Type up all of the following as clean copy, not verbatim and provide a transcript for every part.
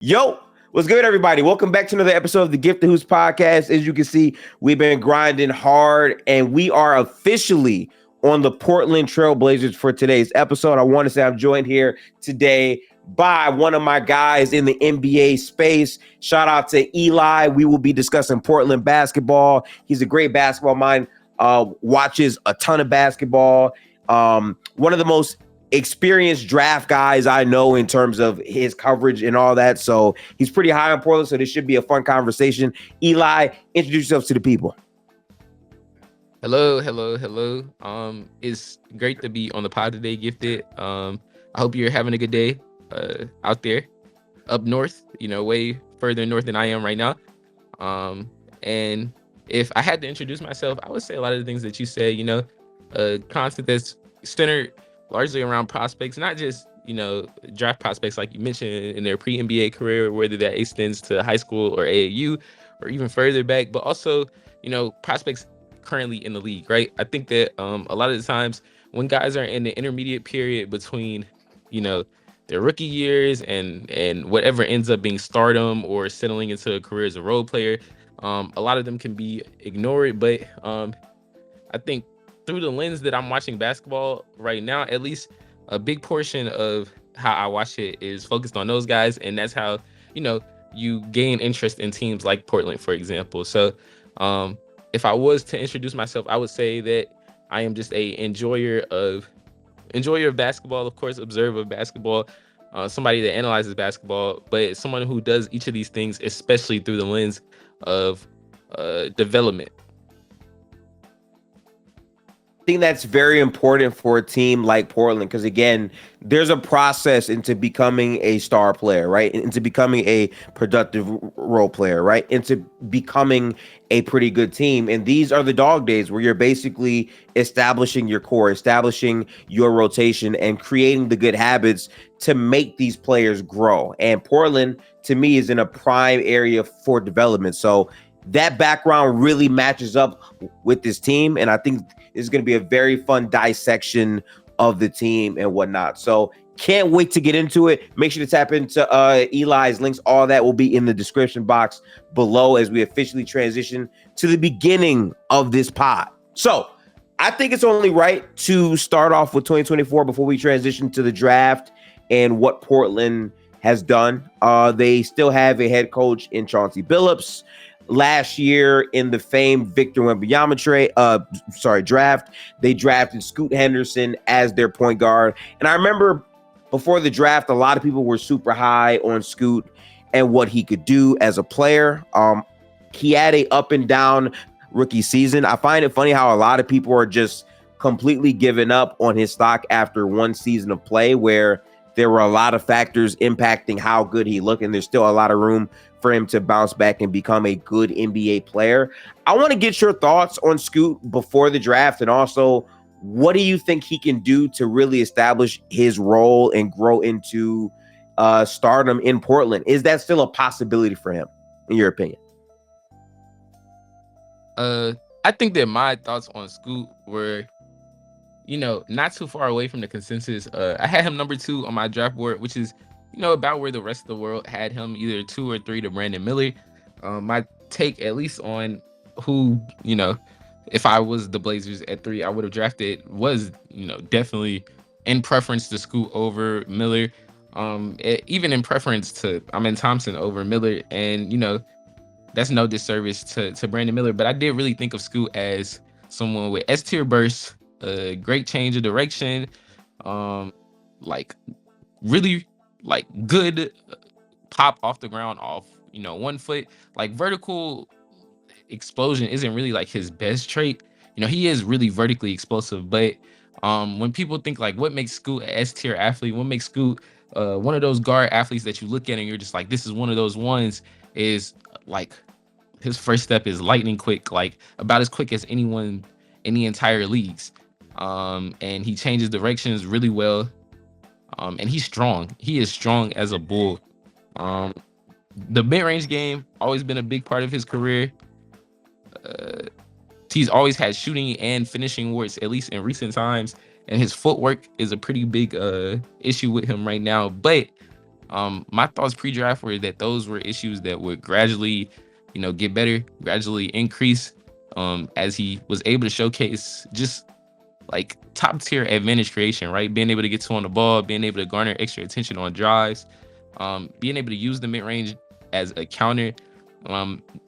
Yo, what's good, everybody? Welcome back to another episode of the Gift of Who's podcast. As you can see, we've been grinding hard, and we are officially on the Portland Trailblazers for today's episode. I want to say I'm joined here today by one of my guys in the NBA space. Shout out to Eli. We will be discussing Portland basketball. He's a great basketball mind, watches a ton of basketball. One of the most experienced draft guys I know in terms of his coverage and all that. So he's pretty high on Portland. So this should be a fun conversation. Eli, introduce yourself to the people. Hello. It's great to be on the pod today, Gifted. I hope you're having a good day out there up north, way further north than I am right now. And if I had to introduce myself, I would say a lot of the things that you say, content that's centered largely around prospects, not just, draft prospects like you mentioned in their pre-NBA career, whether that extends to high school or AAU or even further back, but also, prospects currently in the league, right? I think that a lot of the times when guys are in the intermediate period between, their rookie years and whatever ends up being stardom or settling into a career as a role player, a lot of them can be ignored. But I think through the lens that I'm watching basketball right now, at least a big portion of how I watch it is focused on those guys. And that's how, you gain interest in teams like Portland, for example. So if I was to introduce myself, I would say that I am just a enjoyer of basketball, of course, observer of basketball, somebody that analyzes basketball, but someone who does each of these things, especially through the lens of development. I think that's very important for a team like Portland because, again, there's a process into becoming a star player, right? Into becoming a productive role player, right? Into becoming a pretty good team. And these are the dog days where you're basically establishing your core, establishing your rotation, and creating the good habits to make these players grow. And Portland, to me, is in a prime area for development. So that background really matches up with this team. And I think it's going to be a very fun dissection of the team and whatnot. So can't wait to get into it. Make sure to tap into Eli's links. All that will be in the description box below as we officially transition to the beginning of this pod. So I think it's only right to start off with 2024 before we transition to the draft and what Portland has done. They still have a head coach in Chauncey Billups. Last year in the famed Victor Wembanyama draft, they drafted Scoot Henderson as their point guard. And I remember before the draft, a lot of people were super high on Scoot and what he could do as a player. He had a up and down rookie season. I find it funny how a lot of people are just completely giving up on his stock after one season of play, where there were a lot of factors impacting how good he looked, and there's still a lot of room for him to bounce back and become a good NBA player. I want to get your thoughts on Scoot before the draft, and also what do you think he can do to really establish his role and grow into stardom in Portland? Is that still a possibility for him, in your opinion? I think that my thoughts on Scoot were, not too far away from the consensus. I had him number 2 on my draft board, which is, about where the rest of the world had him, either 2 or 3 to Brandon Miller. My take, at least on who, if I was the Blazers at 3, I would have drafted was, definitely in preference to Scoot over Miller. Even in preference to Amen Thompson over Miller. And, that's no disservice to Brandon Miller. But I did really think of Scoot as someone with S-tier bursts, a great change of direction, really good pop off the ground off 1 foot. Vertical explosion isn't really his best trait. He is really vertically explosive, but when people think what makes Scoot an S-tier athlete, what makes Scoot one of those guard athletes that you look at and you're just this is one of those ones, is his first step is lightning quick, about as quick as anyone in the entire leagues. And he changes directions really well. And he's strong. He is strong as a bull. The mid-range game always been a big part of his career. He's always had shooting and finishing warts, at least in recent times. And his footwork is a pretty big issue with him right now. But My thoughts pre-draft were that those were issues that would gradually, get better, gradually increase, as he was able to showcase just like top tier advantage creation, right? Being able to get two on the ball, being able to garner extra attention on drives, being able to use the mid range as a counter,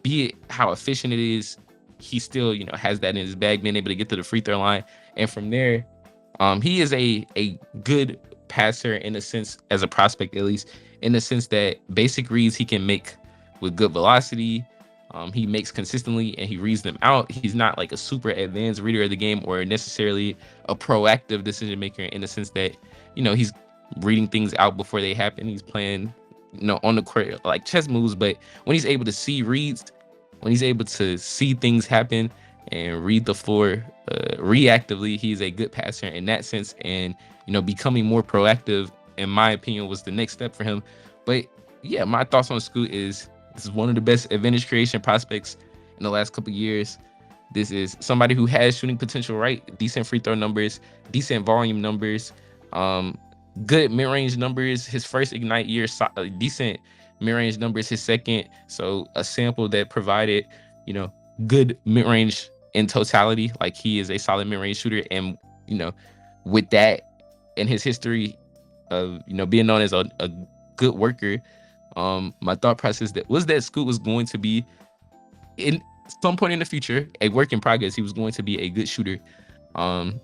be it how efficient it is, he still, has that in his bag, being able to get to the free throw line. And from there, he is a good passer in a sense, as a prospect at least, in the sense that basic reads he can make with good velocity. He makes consistently and he reads them out. He's not like a super advanced reader of the game or necessarily a proactive decision maker in the sense that, he's reading things out before they happen. He's playing, on the court like chess moves. But when he's able to see reads, when he's able to see things happen and read the floor reactively, he's a good passer in that sense. And, becoming more proactive, in my opinion, was the next step for him. But yeah, my thoughts on Scoot is this is one of the best advantage creation prospects in the last couple of years. This is somebody who has shooting potential, right? Decent free throw numbers, decent volume numbers, good mid-range numbers. His first Ignite year, decent mid-range numbers. His second, so a sample that provided, good mid-range in totality. Like he is a solid mid-range shooter, and with that in his history of being known as a good worker, my thought process that Scoot was going to be in some point in the future a work in progress. He was going to be a good shooter. And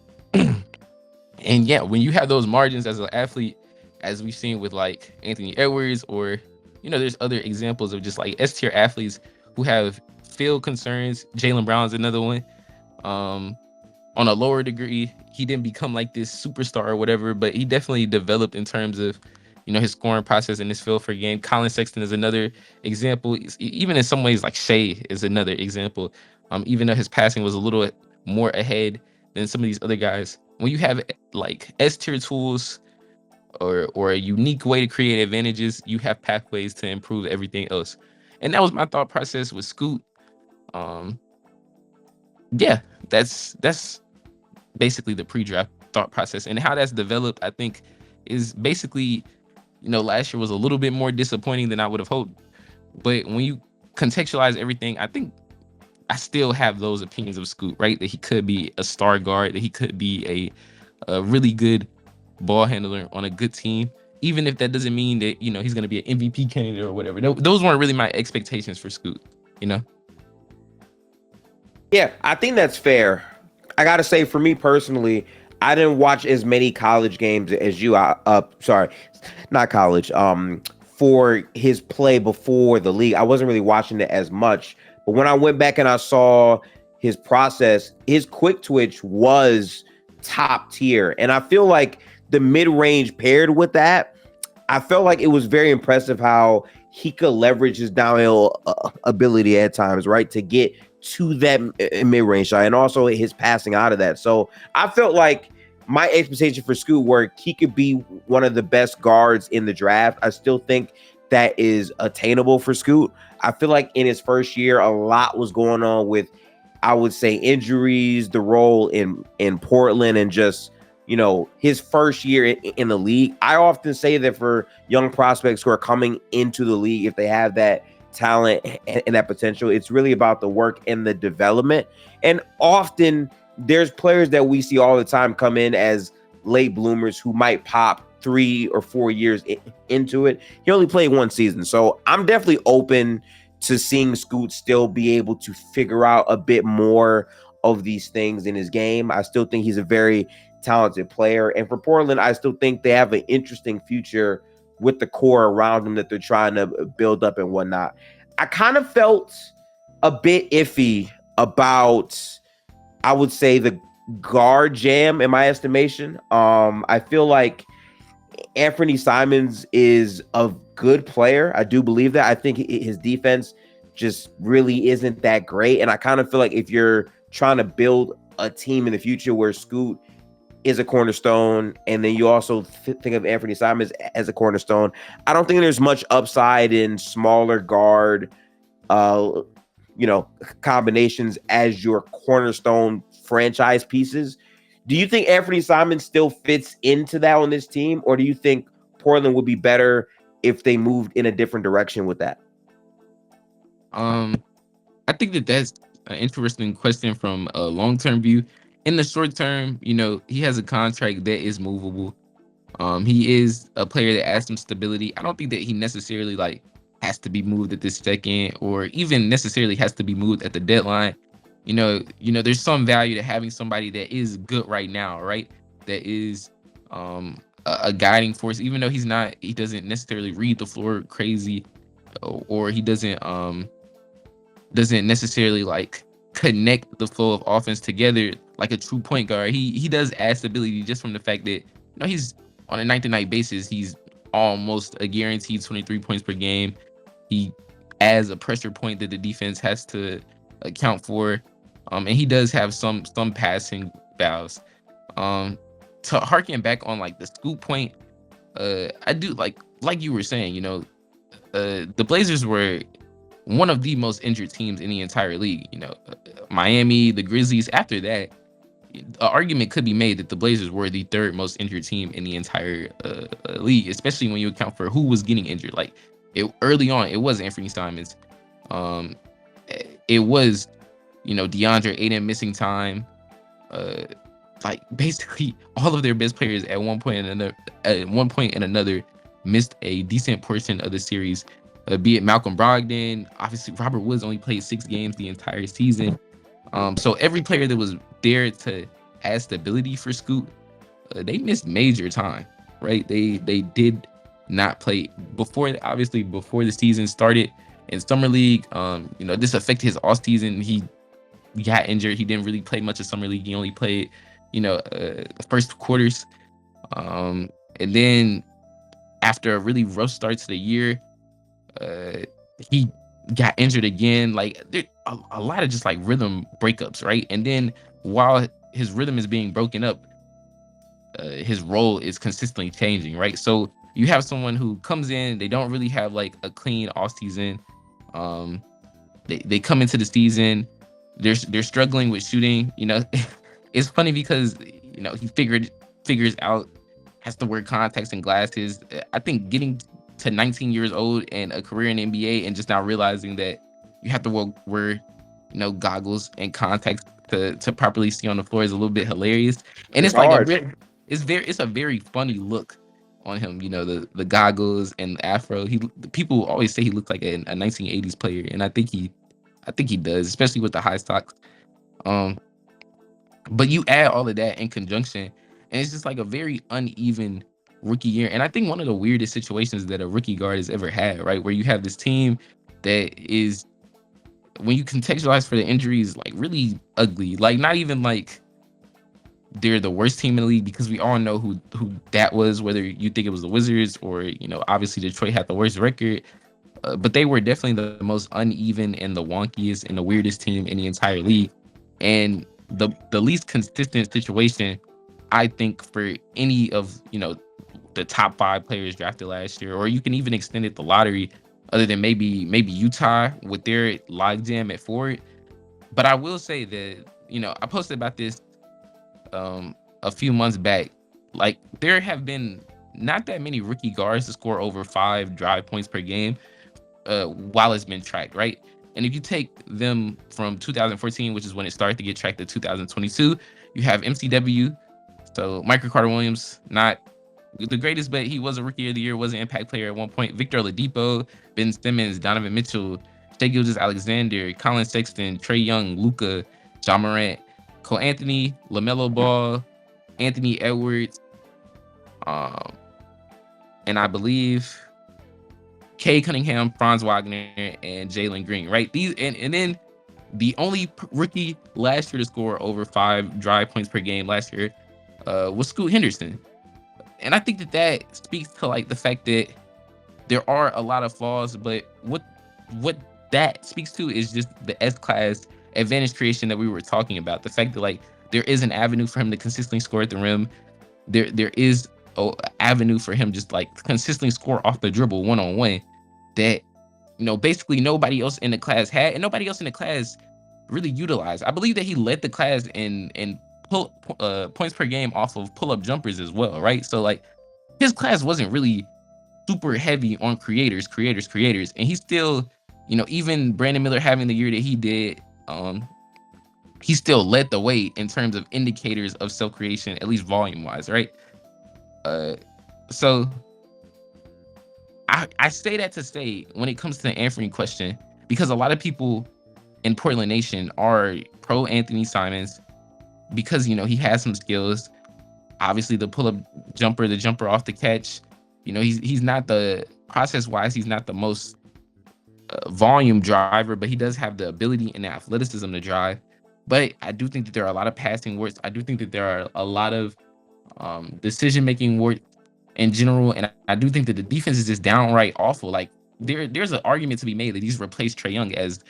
yeah, when you have those margins as an athlete, as we've seen with like Anthony Edwards, or there's other examples of just like S-tier athletes who have field concerns. Jaylen Brown's another one. On a lower degree, he didn't become like this superstar or whatever, but he definitely developed in terms of his scoring process and his feel for game. Colin Sexton is another example. Even in some ways, like Shea is another example. Even though his passing was a little more ahead than some of these other guys, when you have like S-tier tools or a unique way to create advantages, you have pathways to improve everything else. And that was my thought process with Scoot. Yeah, that's basically the pre-draft thought process, and how that's developed, I think, is basically, last year was a little bit more disappointing than I would have hoped. But when you contextualize everything, I think I still have those opinions of Scoot, right? That he could be a star guard, that he could be a really good ball handler on a good team, even if that doesn't mean that, he's going to be an MVP candidate or whatever. Those weren't really my expectations for Scoot, Yeah, I think that's fair. I got to say, for me personally, I didn't watch as many college games as you. Sorry, not college. For his play before the league, I wasn't really watching it as much. But when I went back and I saw his process, his quick twitch was top tier. And I feel like the mid-range paired with that, I felt like it was very impressive how he could leverage his downhill ability at times, right, to get to that mid-range shot, and also his passing out of that. So I felt like my expectation for Scoot were he could be one of the best guards in the draft. I still think that is attainable for Scoot. I feel like in his first year, a lot was going on with, I would say, injuries, the role in Portland, and just, his first year in the league. I often say that for young prospects who are coming into the league, if they have that talent and that potential, it's really about the work and the development. And often there's players that we see all the time come in as late bloomers who might pop 3 or 4 years into it. He only played one season. So I'm definitely open to seeing Scoot still be able to figure out a bit more of these things in his game. I still think he's a very talented player. And for Portland, I still think they have an interesting future with the core around them that they're trying to build up and whatnot. I kind of felt a bit iffy about, I would say, the guard jam in my estimation. I feel like Anfernee Simons is a good player. I do believe that. I think his defense just really isn't that great. And I kind of feel like if you're trying to build a team in the future where Scoot is a cornerstone, and then you also think of Anfernee Simons as a cornerstone, I don't think there's much upside in smaller guard, combinations as your cornerstone franchise pieces. Do you think Anfernee Simons still fits into that on this team, or do you think Portland would be better if they moved in a different direction with that? Um, I think that that's an interesting question from a long-term view. In the short term, he has a contract that is movable. He is a player that adds some stability. I don't think that he necessarily like has to be moved at this second, or even necessarily has to be moved at the deadline. There's some value to having somebody that is good right now, right? That is a guiding force, even though he doesn't necessarily read the floor crazy, or he doesn't necessarily like connect the flow of offense together like a true point guard. He does add stability just from the fact that he's on a night to night basis. He's almost a guaranteed 23 points per game. He adds a pressure point that the defense has to account for, and he does have some passing fouls. To harken back on like the scoop point, I do like you were saying. The Blazers were one of the most injured teams in the entire league. Miami, the Grizzlies. After that, an argument could be made that the Blazers were the third most injured team in the entire league, especially when you account for who was getting injured. Like early on, it was Anfernee Simons. Um, it was Deandre, Ayton missing time. Like basically all of their best players at one point and another missed a decent portion of the series. Be it Malcolm Brogdon, obviously Robert Woods only played 6 games the entire season. So every player that was there to add stability for Scoot, they missed major time, right? They did not play before the season started in summer league. This affected his off season. He got injured. He didn't really play much of summer league. He only played, the first quarters. And then after a really rough start to the year, he got injured again. Like there a lot of just like rhythm breakups, right? And then while his rhythm is being broken up, his role is consistently changing, right? So you have someone who comes in, they don't really have like a clean off season. They come into the season, they're struggling with shooting. It's funny because he figures out, has to wear contacts and glasses. I think getting to 19 years old and a career in the NBA and just now realizing that you have to wear goggles and contacts to properly see on the floor is a little bit hilarious. And It's it's like hard. it's a very funny look on him, the goggles and the afro. People always say he looks like a 1980s player, and I think he does, especially with the high stocks. But you add all of that in conjunction, and it's just like a very uneven rookie year. And I think one of the weirdest situations that a rookie guard has ever had, right? Where you have this team that is, when you contextualize for the injuries, like really ugly. Like not even like they're the worst team in the league, because we all know who that was, whether you think it was the Wizards or, obviously Detroit had the worst record. But they were definitely the most uneven and the wonkiest and the weirdest team in the entire league. And the least consistent situation, I think, for any of the top 5 players drafted last year, or you can even extend it the lottery, other than maybe Utah with their logjam at forward. But I will say that I posted about this a few months back. Like there have been not that many rookie guards to score over 5 drive points per game while it's been tracked, right? And if you take them from 2014, which is when it started to get tracked, to 2022, you have MCW. So Michael Carter-Williams, not the greatest, but he was a rookie of the year, was an impact player at one point. Victor Oladipo, Ben Simmons, Donovan Mitchell, Shai Gilgeous-Alexander, Colin Sexton, Trae Young, Luka, Ja Morant, Cole Anthony, LaMelo Ball, Anthony Edwards, and I believe Kay Cunningham, Franz Wagner, and Jalen Green, right? These and then the only rookie last year to score over 5 drive points per game last year was Scoot Henderson. And I think that speaks to like the fact that there are a lot of flaws, but what that speaks to is just the S-class advantage creation that we were talking about. The fact that like there is an avenue for him to consistently score at the rim. There is an avenue for him just like consistently score off the dribble one-on-one that basically nobody else in the class had, and nobody else in the class really utilized. I believe that he led the class in points per game off of pull-up jumpers as well, right? So like his class wasn't really super heavy on creators, and he's still, even Brandon Miller having the year that he did, he still led the way in terms of indicators of self creation, at least volume wise, right? So I say that to say, when it comes to the Anfernee question, because a lot of people in Portland Nation are pro Anthony Simons because he has some skills. Obviously, the pull-up jumper, the jumper off the catch. He's not the process-wise, he's not the most volume driver, but he does have the ability and the athleticism to drive. But I do think that there are a lot of passing warts. I do think that there are a lot of decision-making warts in general, and I do think that the defense is just downright awful. Like there's an argument to be made that he's replaced Trae Young as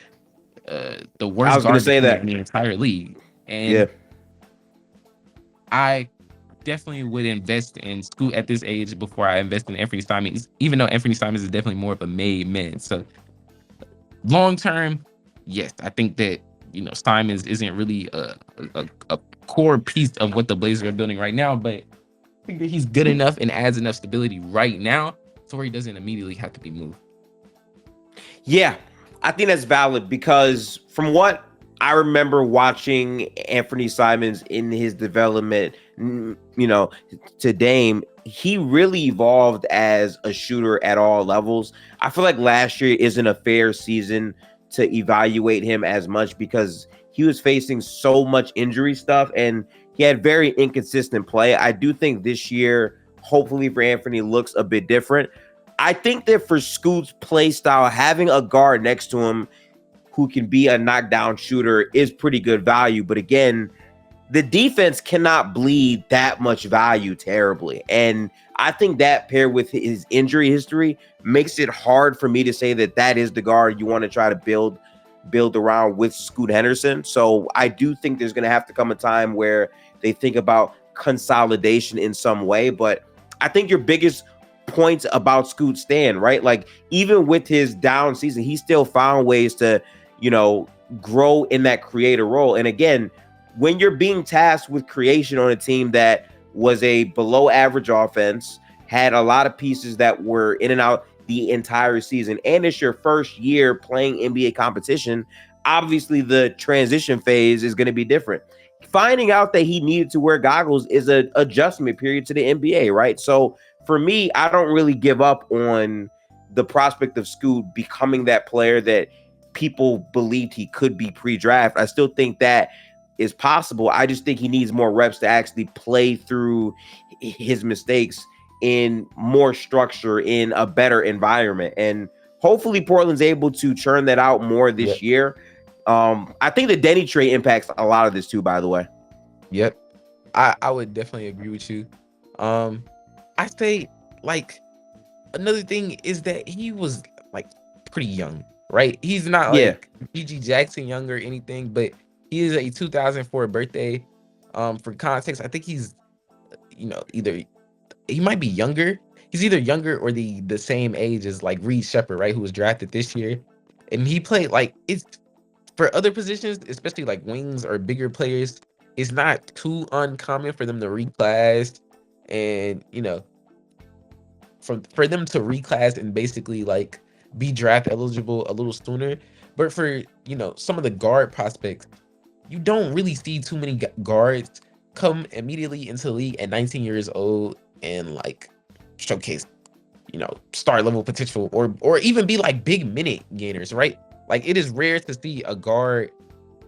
the worst I was going to guard say that in the entire league, and yeah. I definitely would invest in Scoot at this age before I invest in Anfernee Simons, even though Anfernee Simons is definitely more of a made man. So long term, yes, I think that Simons isn't really a core piece of what the Blazers are building right now, but I think that he's good enough and adds enough stability right now so where he doesn't immediately have to be moved. Yeah, I think that's valid because from what I remember watching Anfernee Simons in his development, to Dame, he really evolved as a shooter at all levels. I feel like last year isn't a fair season to evaluate him as much because he was facing so much injury stuff and he had very inconsistent play. I do think this year, hopefully for Anfernee, looks a bit different. I think that for Scoot's play style, having a guard next to him who can be a knockdown shooter is pretty good value. But again, the defense cannot bleed that much value terribly. And I think that paired with his injury history makes it hard for me to say that that is the guard you want to try to build around with Scoot Henderson. So I do think there's going to have to come a time where they think about consolidation in some way. But I think your biggest points about Scoot stand, right? Like even with his down season, he still found ways to, grow in that creator role. And again, when you're being tasked with creation on a team that was a below average offense, had a lot of pieces that were in and out the entire season, and it's your first year playing NBA competition, obviously the transition phase is going to be different. Finding out that he needed to wear goggles is an adjustment period to the NBA, right? So for me, I don't really give up on the prospect of Scoot becoming that player that people believed he could be pre-draft. I still think that is possible. I just think he needs more reps to actually play through his mistakes in more structure, in a better environment. And hopefully Portland's able to churn that out more this year. I think the Deni trade impacts a lot of this too, by the way. Yep. I would definitely agree with you. I say like another thing is that he was like pretty young, right? He's not like GG Jackson young or anything, but he is a 2004 birthday. For context, I think he's, either he might be younger. He's either younger or the same age as like Reed Shepherd, right? Who was drafted this year. And he played like it's for other positions, especially like wings or bigger players, it's not too uncommon for them to reclass and, for them to reclass and basically like be draft eligible a little sooner. But for, some of the guard prospects, you don't really see too many guards come immediately into the league at 19 years old and like showcase, star level potential or even be like big minute gainers, right? Like it is rare to see a guard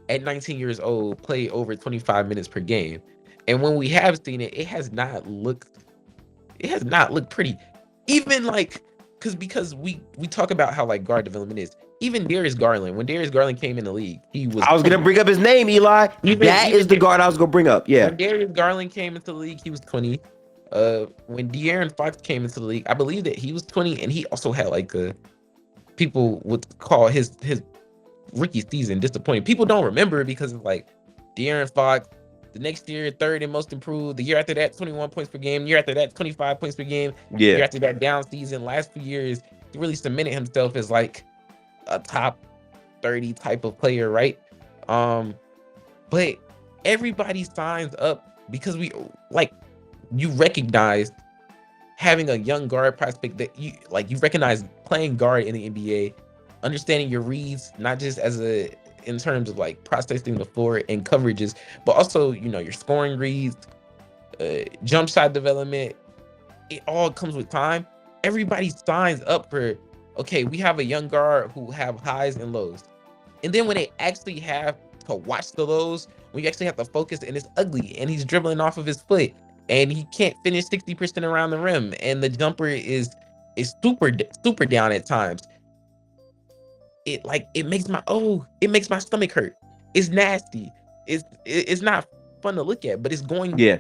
at 19 years old play over 25 minutes per game. And when we have seen it, it has not looked pretty. Even like because we talk about how like guard development is. Even Darius Garland, when Darius Garland came in the league, he was. I was going to bring up his name, Eli. That is the guard I was going to bring up. Yeah. When Darius Garland came into the league, he was 20. When De'Aaron Fox came into the league, I believe that he was 20, and he also had like people would call his rookie season disappointing. People don't remember it because it's like De'Aaron Fox. The next year, third and most improved. The year after that, 21 points per game. The year after that, 25 points per game. Yeah. The year after that, down season. Last few years, he really cemented himself as like a top 30 type of player, right? But everybody signs up because you recognize, having a young guard prospect that you recognize playing guard in the NBA, understanding your reads, not just in terms of like processing the floor and coverages, but also, your scoring reads, jump shot development. It all comes with time. Everybody signs up for, okay, we have a young guard who have highs and lows. And then when they actually have to watch the lows, when you actually have to focus and it's ugly and he's dribbling off of his foot and he can't finish 60% around the rim and the jumper is super down at times. It makes my stomach hurt. It's nasty. It's not fun to look at, but it's going to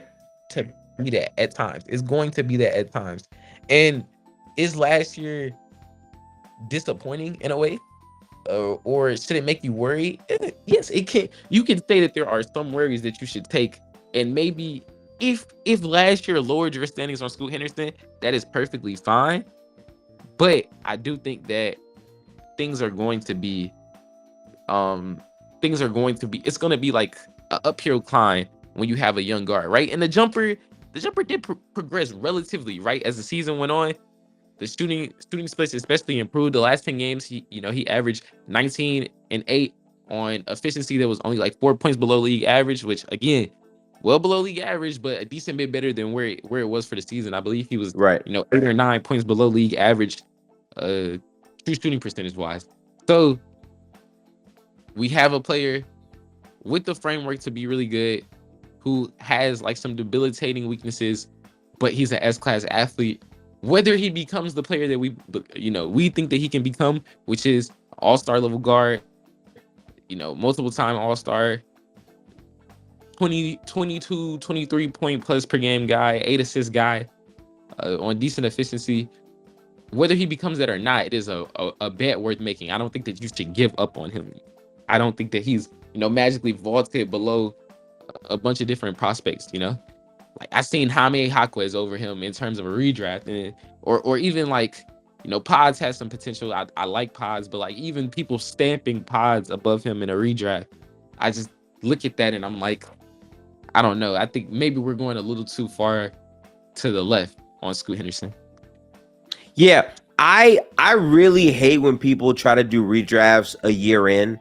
be that at times. It's going to be that at times. And is last year disappointing in a way? Or should it make you worry? Yes, it can. You can say that there are some worries that you should take, and maybe if last year lowered your standings on Scoot Henderson, that is perfectly fine. But I do think that things are going to be it's going to be like an uphill climb when you have a young guard, right? And the jumper did progress relatively, right, as the season went on. The shooting splits especially improved. The last 10 games, he averaged 19 and 8 on efficiency that was only like 4 points below league average, which again, well below league average, but a decent bit better than where it was for the season. I believe he was 8 or 9 points below league average, true shooting percentage wise. So we have a player with the framework to be really good, who has like some debilitating weaknesses, but he's an S-class athlete. Whether he becomes the player that we think that he can become, which is all-star level guard, multiple time all-star, 22, 23 point plus per game guy, 8 assist guy, on decent efficiency. Whether he becomes that or not, it is a bet worth making. I don't think that you should give up on him. I don't think that he's, magically vaulted below a bunch of different prospects, Like I seen Jaime Jaquez over him in terms of a redraft, and or even like, Pods has some potential. I like Pods, but like even people stamping Pods above him in a redraft, I just look at that and I'm like, I don't know. I think maybe we're going a little too far to the left on Scoot Henderson. Yeah, I really hate when people try to do redrafts a year in.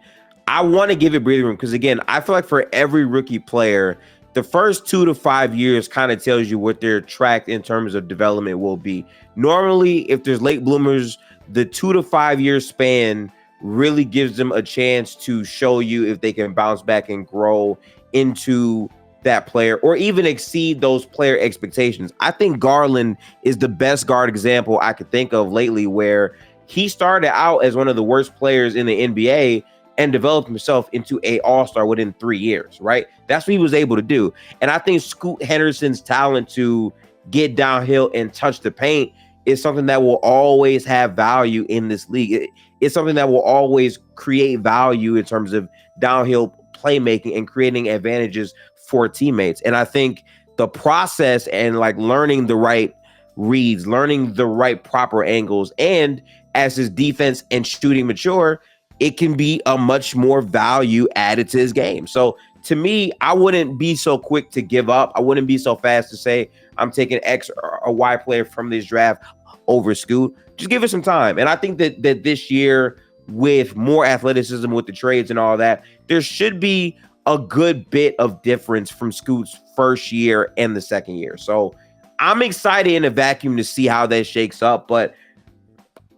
I want to give it breathing room because, again, I feel like for every rookie player, the first 2 to 5 years kind of tells you what their track in terms of development will be. Normally, if there's late bloomers, the 2 to 5 year span really gives them a chance to show you if they can bounce back and grow into that player or even exceed those player expectations. I think Garland is the best guard example I could think of lately, where he started out as one of the worst players in the NBA and developed himself into a all-star within 3 years, right? That's what he was able to do. And I think Scoot Henderson's talent to get downhill and touch the paint is something that will always have value in this league. It's something that will always create value in terms of downhill playmaking and creating advantages for teammates. And I think the process and like learning the right reads, learning the right proper angles, and as his defense and shooting mature, it can be a much more value added to his game. So to me, I wouldn't be so quick to give up. I wouldn't be so fast to say I'm taking X or Y player from this draft over Scoot. Just give it some time. And I think that this year, with more athleticism with the trades and all that, there should be a good bit of difference from Scoot's first year and the second year. So I'm excited in a vacuum to see how that shakes up. But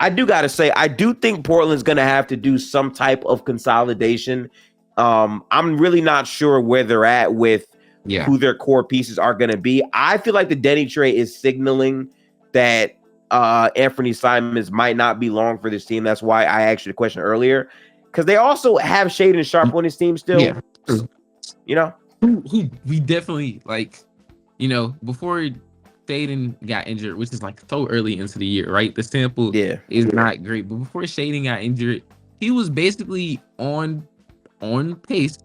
I do got to say, I do think Portland's going to have to do some type of consolidation. I'm really not sure where they're at with who their core pieces are going to be. I feel like the Deni trade is signaling that Anfernee Simons might not be long for this team. That's why I asked you the question earlier, because they also have Shade and Sharpe on his team still. Yeah. Who we definitely before Shaden got injured, which is like so early into the year, right? The sample is not great, but before Shaden got injured, he was basically on pace.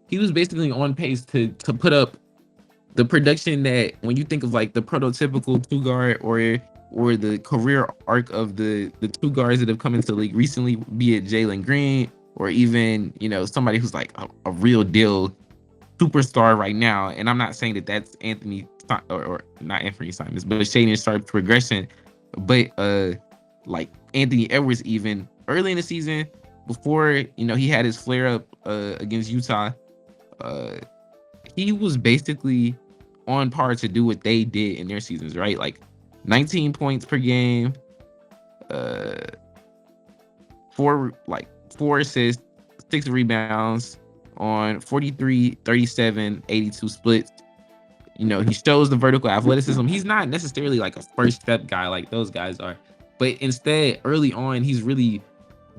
He was basically on pace to put up the production that, when you think of like the prototypical two guard or the career arc of the two guards that have come into the league recently, be it Jalen Green or even somebody who's like a real deal superstar right now. And I'm not saying that that's or not Anfernee Simons, but Shaedon Sharpe's progression. But like Anthony Edwards, even early in the season, before he had his flare up against Utah, uh, he was basically on par to do what they did in their seasons, right? Like 19 points per game, uh, four assists, 6 rebounds on 43, 37, 82 splits. He shows the vertical athleticism. He's not necessarily like a first step guy like those guys are, but instead, early on, he's really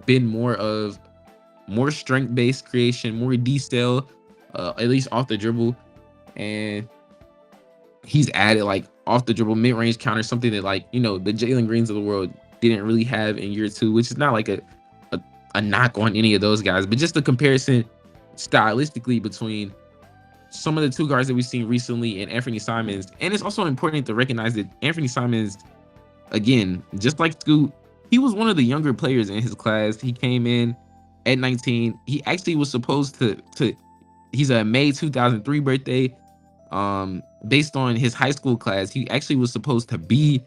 been more strength based creation, more decel, at least off the dribble, and he's added like off the dribble mid range counter, something that like the Jalen Greens of the world didn't really have in year two, which is not like a knock on any of those guys, but just the comparison stylistically between some of the two guards that we've seen recently and Anfernee Simons. And it's also important to recognize that Anfernee Simons, again, just like Scoot, he was one of the younger players in his class. He came in at 19. He actually was supposed to he's a May 2003 birthday. Based on his high school class, he actually was supposed to be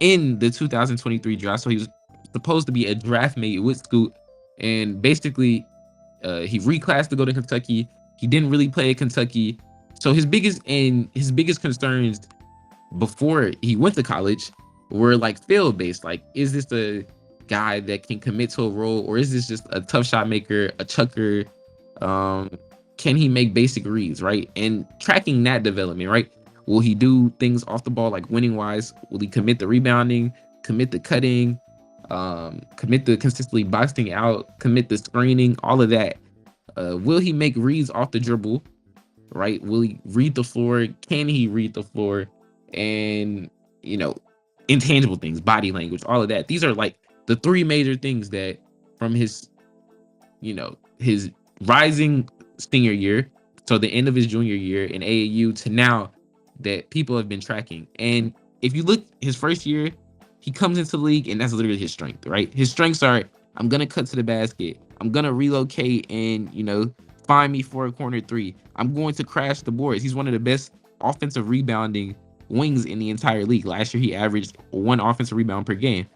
in the 2023 draft. So he was supposed to be a draft mate with Scoot. And basically, he reclassed to go to Kentucky. He didn't really play at Kentucky. So his biggest concerns before he went to college were like field based. Like, is this a guy that can commit to a role, or is this just a tough shot maker, a chucker? Can he make basic reads, right? And tracking that development, right? Will he do things off the ball like winning wise? Will he commit the rebounding, commit the cutting, commit the consistently boxing out, commit the screening, all of that? Will he make reads off the dribble, right? Will he read the floor? Can he read the floor? And, intangible things, body language, all of that. These are like the three major things that from his rising senior year, so the end of his junior year in AAU to now, that people have been tracking. And if you look his first year, he comes into the league and that's literally his strength, right? His strengths are, I'm going to cut to the basket. I'm going to relocate and, find me for a corner three. I'm going to crash the boards. He's one of the best offensive rebounding wings in the entire league. Last year, he averaged 1 offensive rebound per game.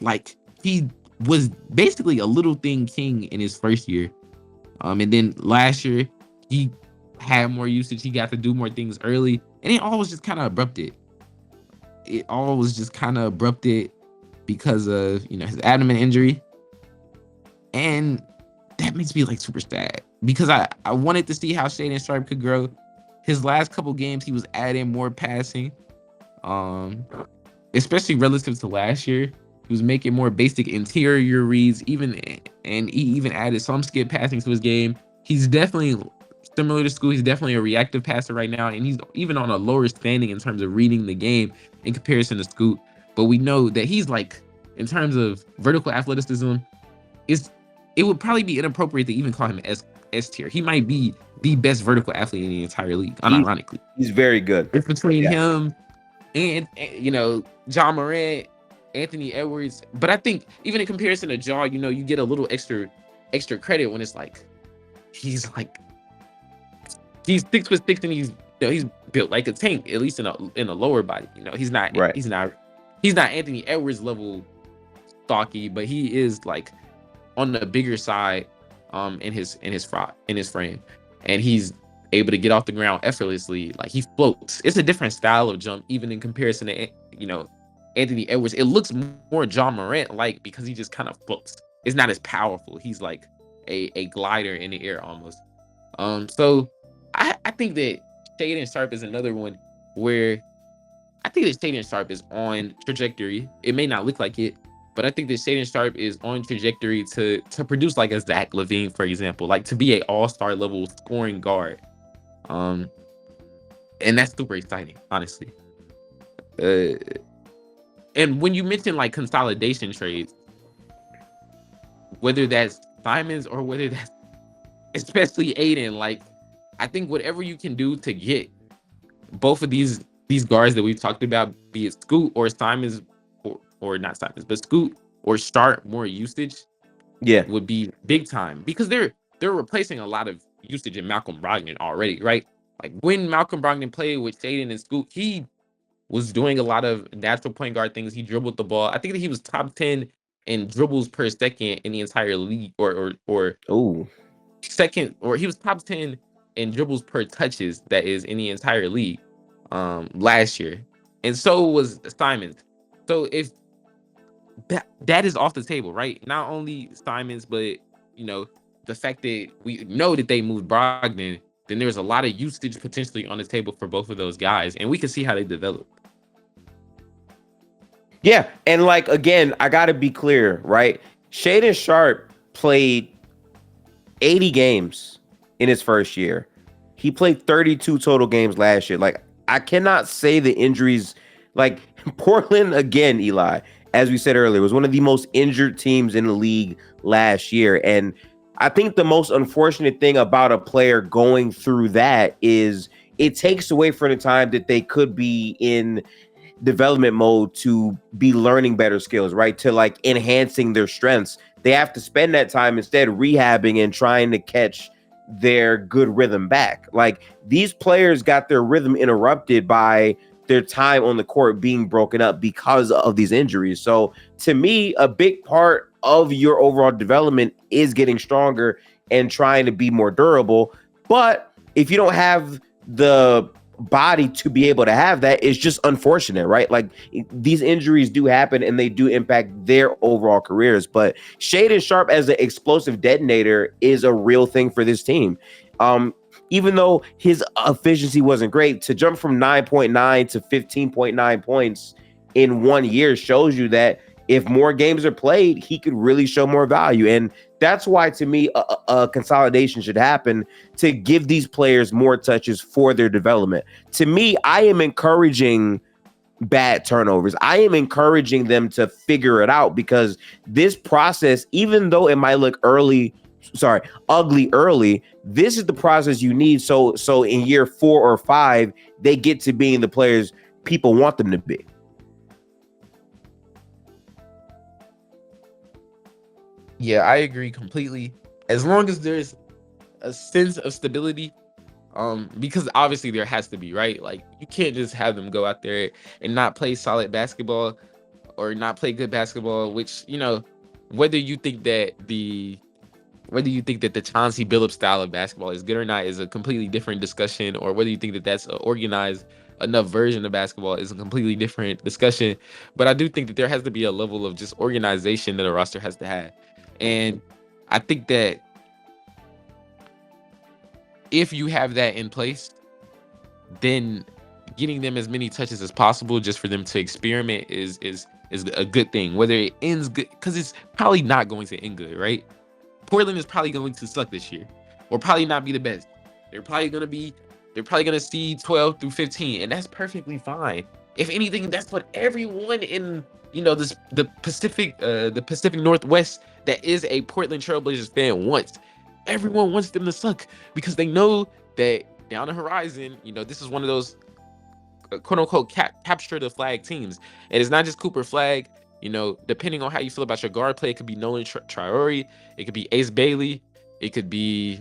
Like, he was basically a little thing king in his first year. And then last year, he had more usage. He got to do more things early. And it all was just kind of abrupted. Because of, his abdomen injury. And that makes me like super sad because I wanted to see how Shaedon Sharpe could grow. His last couple games, he was adding more passing, especially relative to last year. He was making more basic interior reads, and he even added some skip passing to his game. He's definitely similar to Scoot. He's definitely a reactive passer right now, and he's even on a lower standing in terms of reading the game in comparison to Scoot. But we know that he's like, in terms of vertical athleticism, it would probably be inappropriate to even call him S tier. He might be the best vertical athlete in the entire league, unironically. He's very good. It's between him and John Morant, Anthony Edwards. But I think even in comparison to Ja, you get a little extra credit when it's like he's 6'6" and he's built like a tank, at least in a lower body. He's not right. He's not Anthony Edwards level stocky, but he is like on the bigger side in his frame, and he's able to get off the ground effortlessly. Like, he floats. It's a different style of jump, even in comparison to Anthony Edwards. It looks more John Morant like because he just kind of floats. It's not as powerful. He's like a glider in the air almost. So I think that Shaedon Sharpe is another one where I think that Shaedon Sharpe is on trajectory. It may not look like it, but I think that Shaedon Sharpe is on trajectory to produce like a Zach LaVine, for example, like to be an all-star level scoring guard. And that's super exciting, honestly. And when you mention like consolidation trades, whether that's Simons or whether that's especially Ayton, like, I think whatever you can do to get both of these guards that we've talked about, be it Scoot or Simons, or not Simons, but Scoot or Sharpe more usage, would be big time, because they're replacing a lot of usage in Malcolm Brogdon already, right? Like when Malcolm Brogdon played with Shaden and Scoot, he was doing a lot of natural point guard things. He dribbled the ball. I think that he was top 10 in dribbles per second in the entire league, or Oh, second, or he was top 10 in dribbles per touches, that is, in the entire league last year. And so was Simons. So if that is off the table, right? Not only Simons, but the fact that we know that they moved Brogdon, then there's a lot of usage potentially on the table for both of those guys, and we can see how they develop. yeah. And like, again, I got to be clear, right? Shaden Sharpe played 80 games in his first year. He played 32 total games last year. Like, I cannot say the injuries, like Portland, again, Eli, as we said earlier, was one of the most injured teams in the league last year. And I think the most unfortunate thing about a player going through that is it takes away from the time that they could be in development mode to be learning better skills, right? To like enhancing their strengths. They have to spend that time instead rehabbing and trying to catch their good rhythm back. Like, these players got their rhythm interrupted by their time on the court being broken up because of these injuries. So to me, a big part of your overall development is getting stronger and trying to be more durable. But if you don't have the body to be able to have that, it's just unfortunate, right? Like, these injuries do happen and they do impact their overall careers. But Shaden Sharpe as an explosive detonator is a real thing for this team. Even though his efficiency wasn't great, to jump from 9.9 to 15.9 points in 1 year shows you that if more games are played, he could really show more value. And that's why, to me, a consolidation should happen to give these players more touches for their development. To me, I am encouraging bad turnovers. I am encouraging them to figure it out, because this process, even though it might look ugly early, this is the process you need. So in year 4 or 5, they get to being the players people want them to be. Yeah, I agree completely. As long as there's a sense of stability, because obviously there has to be, right? Like, you can't just have them go out there and not play solid basketball or not play good basketball, which, whether you think that the Chauncey Billups style of basketball is good or not is a completely different discussion, or whether you think that that's an organized enough version of basketball is a completely different discussion. But I do think that there has to be a level of just organization that a roster has to have. And I think that if you have that in place, then getting them as many touches as possible just for them to experiment is a good thing. Whether it ends good, because it's probably not going to end good, right? Portland is probably going to suck this year, or probably not be the best. They're probably going to see 12 through 15, and that's perfectly fine. If anything, that's what everyone in the Pacific Northwest that is a Portland Trailblazers fan wants. Everyone wants them to suck, because they know that down the horizon, this is one of those quote unquote capture the flag teams. And it's not just Cooper Flag. Depending on how you feel about your guard play, it could be Nolan Traore, it could be Ace Bailey, it could be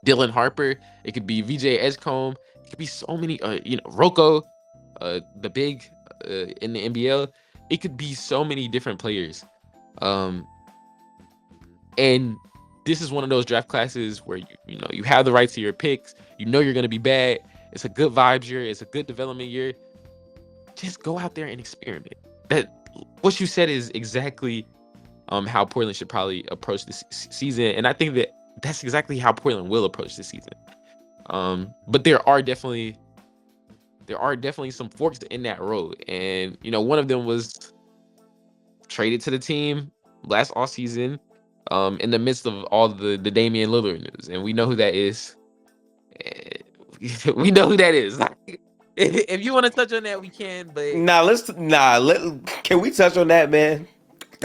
Dylan Harper, it could be VJ Edgecombe, it could be so many, Rocco, the big in the NBL. It could be so many different players. And this is one of those draft classes where you have the right to your picks. You're going to be bad. It's a good vibes year. It's a good development year. Just go out there and experiment. That what you said is exactly how Portland should probably approach this season, and I think that that's exactly how Portland will approach this season. But there are definitely some forks in that road, and one of them was traded to the team last offseason, in the midst of all the Damian Lillard news, and we know who that is. We know who that is. If you want to touch on that, we can. But can we touch on that, man?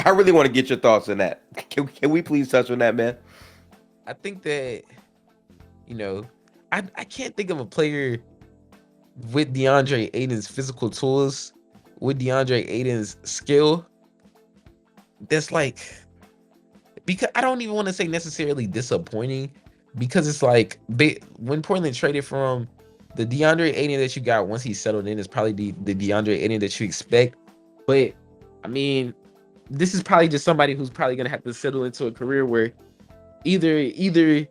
I really want to get your thoughts on that. Can we please touch on that, man? I think that I can't think of a player with DeAndre Ayton's physical tools, with DeAndre Ayton's skill, that's like because I don't even want to say necessarily disappointing, because it's like when Portland traded from the DeAndre Ayton that you got once he settled in is probably the DeAndre Ayton that you expect. But I mean, this is probably just somebody who's probably gonna have to settle into a career where either he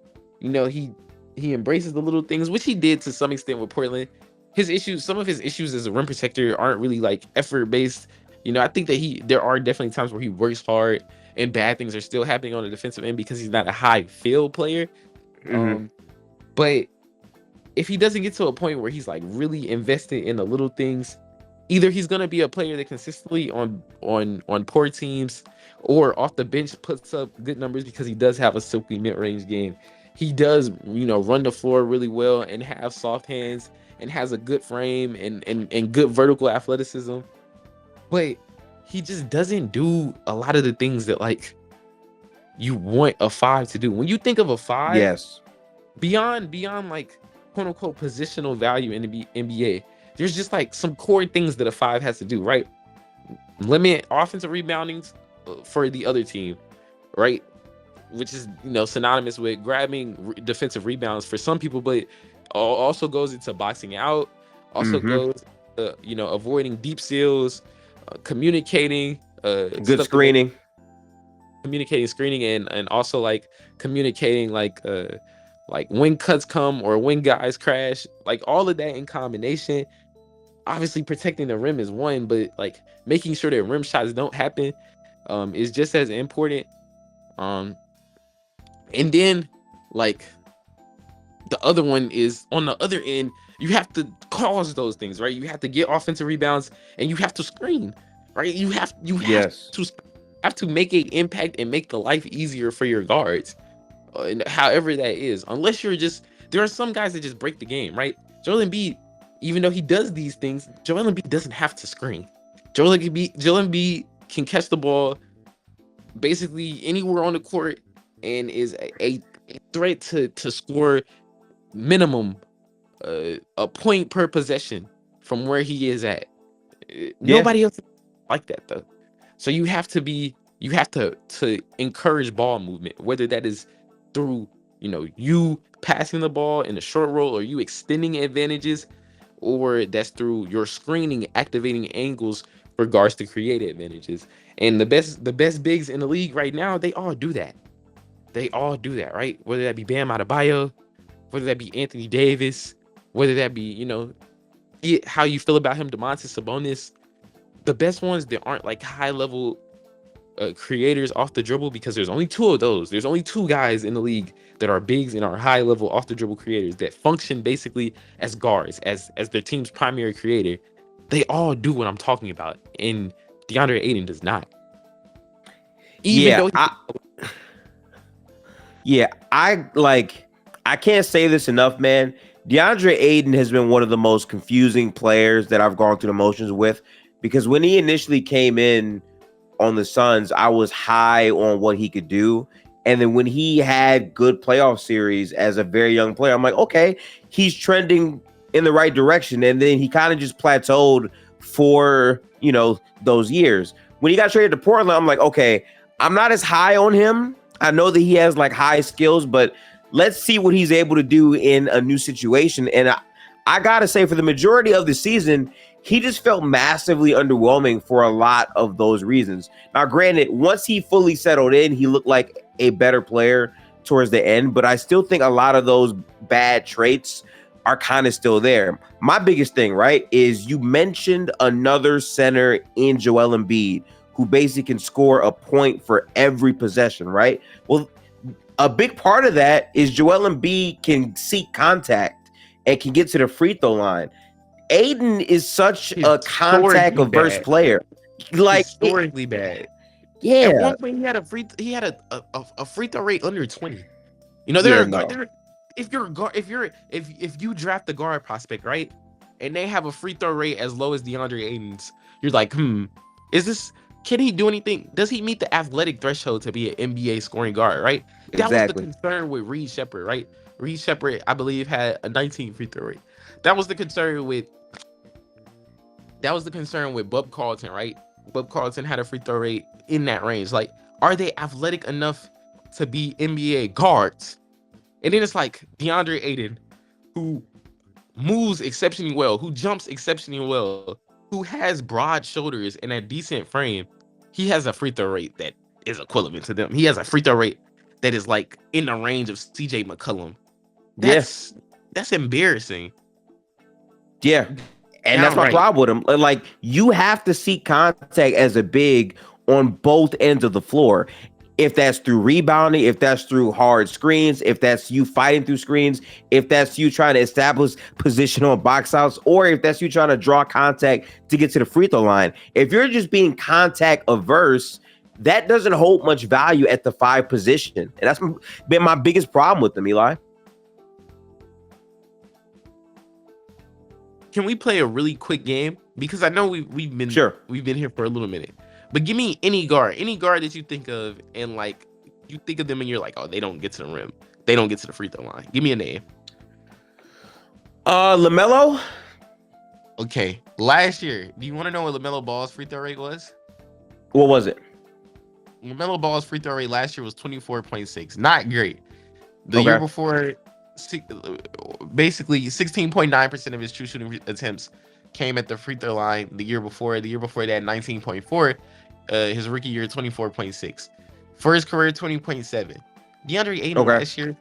embraces the little things, which he did to some extent with Portland. Some of his issues as a rim protector aren't really like effort based. I think that there are definitely times where he works hard and bad things are still happening on the defensive end because he's not a high field player. Mhm. But if he doesn't get to a point where he's like really invested in the little things, either he's gonna be a player that consistently on poor teams or off the bench puts up good numbers because he does have a silky mid-range game. He does, run the floor really well and have soft hands and has a good frame and good vertical athleticism. But he just doesn't do a lot of the things that like you want a five to do. When you think of a five, Yes. beyond like quote unquote positional value in the NBA, there's just like some core things that a five has to do, right? Limit offensive reboundings for the other team, right? Which is synonymous with grabbing defensive rebounds for some people, but also goes into boxing out, also Mhm. goes avoiding deep steals, communicating, Good screening. communicating screening, and also like communicating like when cuts come or when guys crash, like all of that in combination. Obviously protecting the rim is one, but like making sure that rim shots don't happen is just as important. And then like the other one is on the other end, you have to cause those things, right? You have to get offensive rebounds and you have to screen, right? You have Yes. to make an impact and make the life easier for your guards, and however that is. Unless there are some guys that just break the game, right? Joel Embiid, even though he does these things, Joel Embiid doesn't have to screen. Joel Embiid can catch the ball basically anywhere on the court and is a threat to score minimum a point per possession from where he is at. Yeah. Nobody else is like that though. So you have to encourage ball movement, whether that is through you passing the ball in a short roll or you extending advantages, or that's through your screening, activating angles for guards to create advantages. And the best bigs in the league right now, they all do that. They all do that, right? Whether that be Bam Adebayo, whether that be Anthony Davis, whether that be how you feel about him, Domantas Sabonis. The best ones that aren't like high level creators off the dribble, because there's only two of those. There's only two guys in the league that are bigs and are high level off the dribble creators that function basically as guards, as their team's primary creator. They all do what I'm talking about, and DeAndre Ayton does not. Even though I can't say this enough, man. DeAndre Ayton has been one of the most confusing players that I've gone through the motions with, because when he initially came in on the Suns, I was high on what he could do. And then when he had good playoff series as a very young player, I'm like, okay, he's trending in the right direction. And then he kind of just plateaued for, those years. When he got traded to Portland, I'm like, okay, I'm not as high on him. I know that he has like high skills, but let's see what he's able to do in a new situation. And I gotta say, for the majority of the season, he just felt massively underwhelming for a lot of those reasons. Now, granted, once he fully settled in, he looked like a better player towards the end, but I still think a lot of those bad traits are kind of still there. My biggest thing, right, is you mentioned another center in Joel Embiid who basically can score a point for every possession, right? Well, a big part of that is Joel Embiid can seek contact and can get to the free throw line. Ayton is such a contact averse player. Like historically bad. Yeah. At one point he had a free throw rate under 20. If you draft the guard prospect, right, and they have a free throw rate as low as DeAndre Ayton's, you're like, can he do anything? Does he meet the athletic threshold to be an NBA scoring guard, right? That was the concern with Reed Sheppard, right? Reed Sheppard, I believe, had a 19 free throw rate. That was the concern with Bub Carlton, right? Bub Carlton had a free throw rate in that range. Like, are they athletic enough to be NBA guards. And then it's like Deandre Ayton, who moves exceptionally well, who jumps exceptionally well, who has broad shoulders and a decent frame. He has a free throw rate that is equivalent to them. He has a free throw rate that is like in the range of CJ McCollum. That's embarrassing. Yeah. And that's my problem with him. Like, you have to seek contact as a big on both ends of the floor. If that's through rebounding, if that's through hard screens, if that's you fighting through screens, if that's you trying to establish position on box outs, or if that's you trying to draw contact to get to the free throw line. If you're just being contact averse, that doesn't hold much value at the 5 position. And that's been my biggest problem with them, Eli. Can we play a really quick game? Because I know we've been here for a little minute. But give me any guard that you think of, and like you think of them and you're like, oh, they don't get to the rim. They don't get to the free throw line. Give me a name. LaMelo. Okay. Last year, do you want to know what LaMelo Ball's free throw rate was? What was it? LaMelo Ball's free throw rate last year was 24.6. Not great. The year before, basically 16.9% of his true shooting attempts came at the free throw line. The year before that, 19.4. His rookie year, 24.6. For his career, 20.7. Deandre Ayton last year,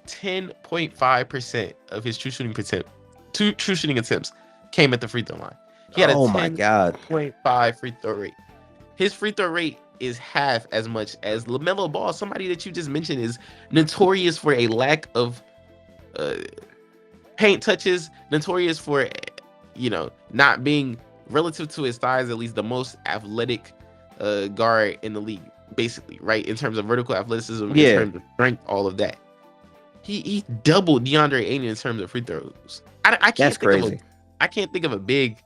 10.5% of his true shooting attempts came at the free throw line. He had a 10.5 free throw rate. His free throw rate is half as much as LaMelo Ball, somebody that you just mentioned is notorious for a lack of paint touches, notorious for, not being, relative to his size, at least the most athletic guard in the league, basically, right? In terms of vertical athleticism, in terms of strength, all of that. He doubled Deandre Ayton in terms of free throws. I can't think of a big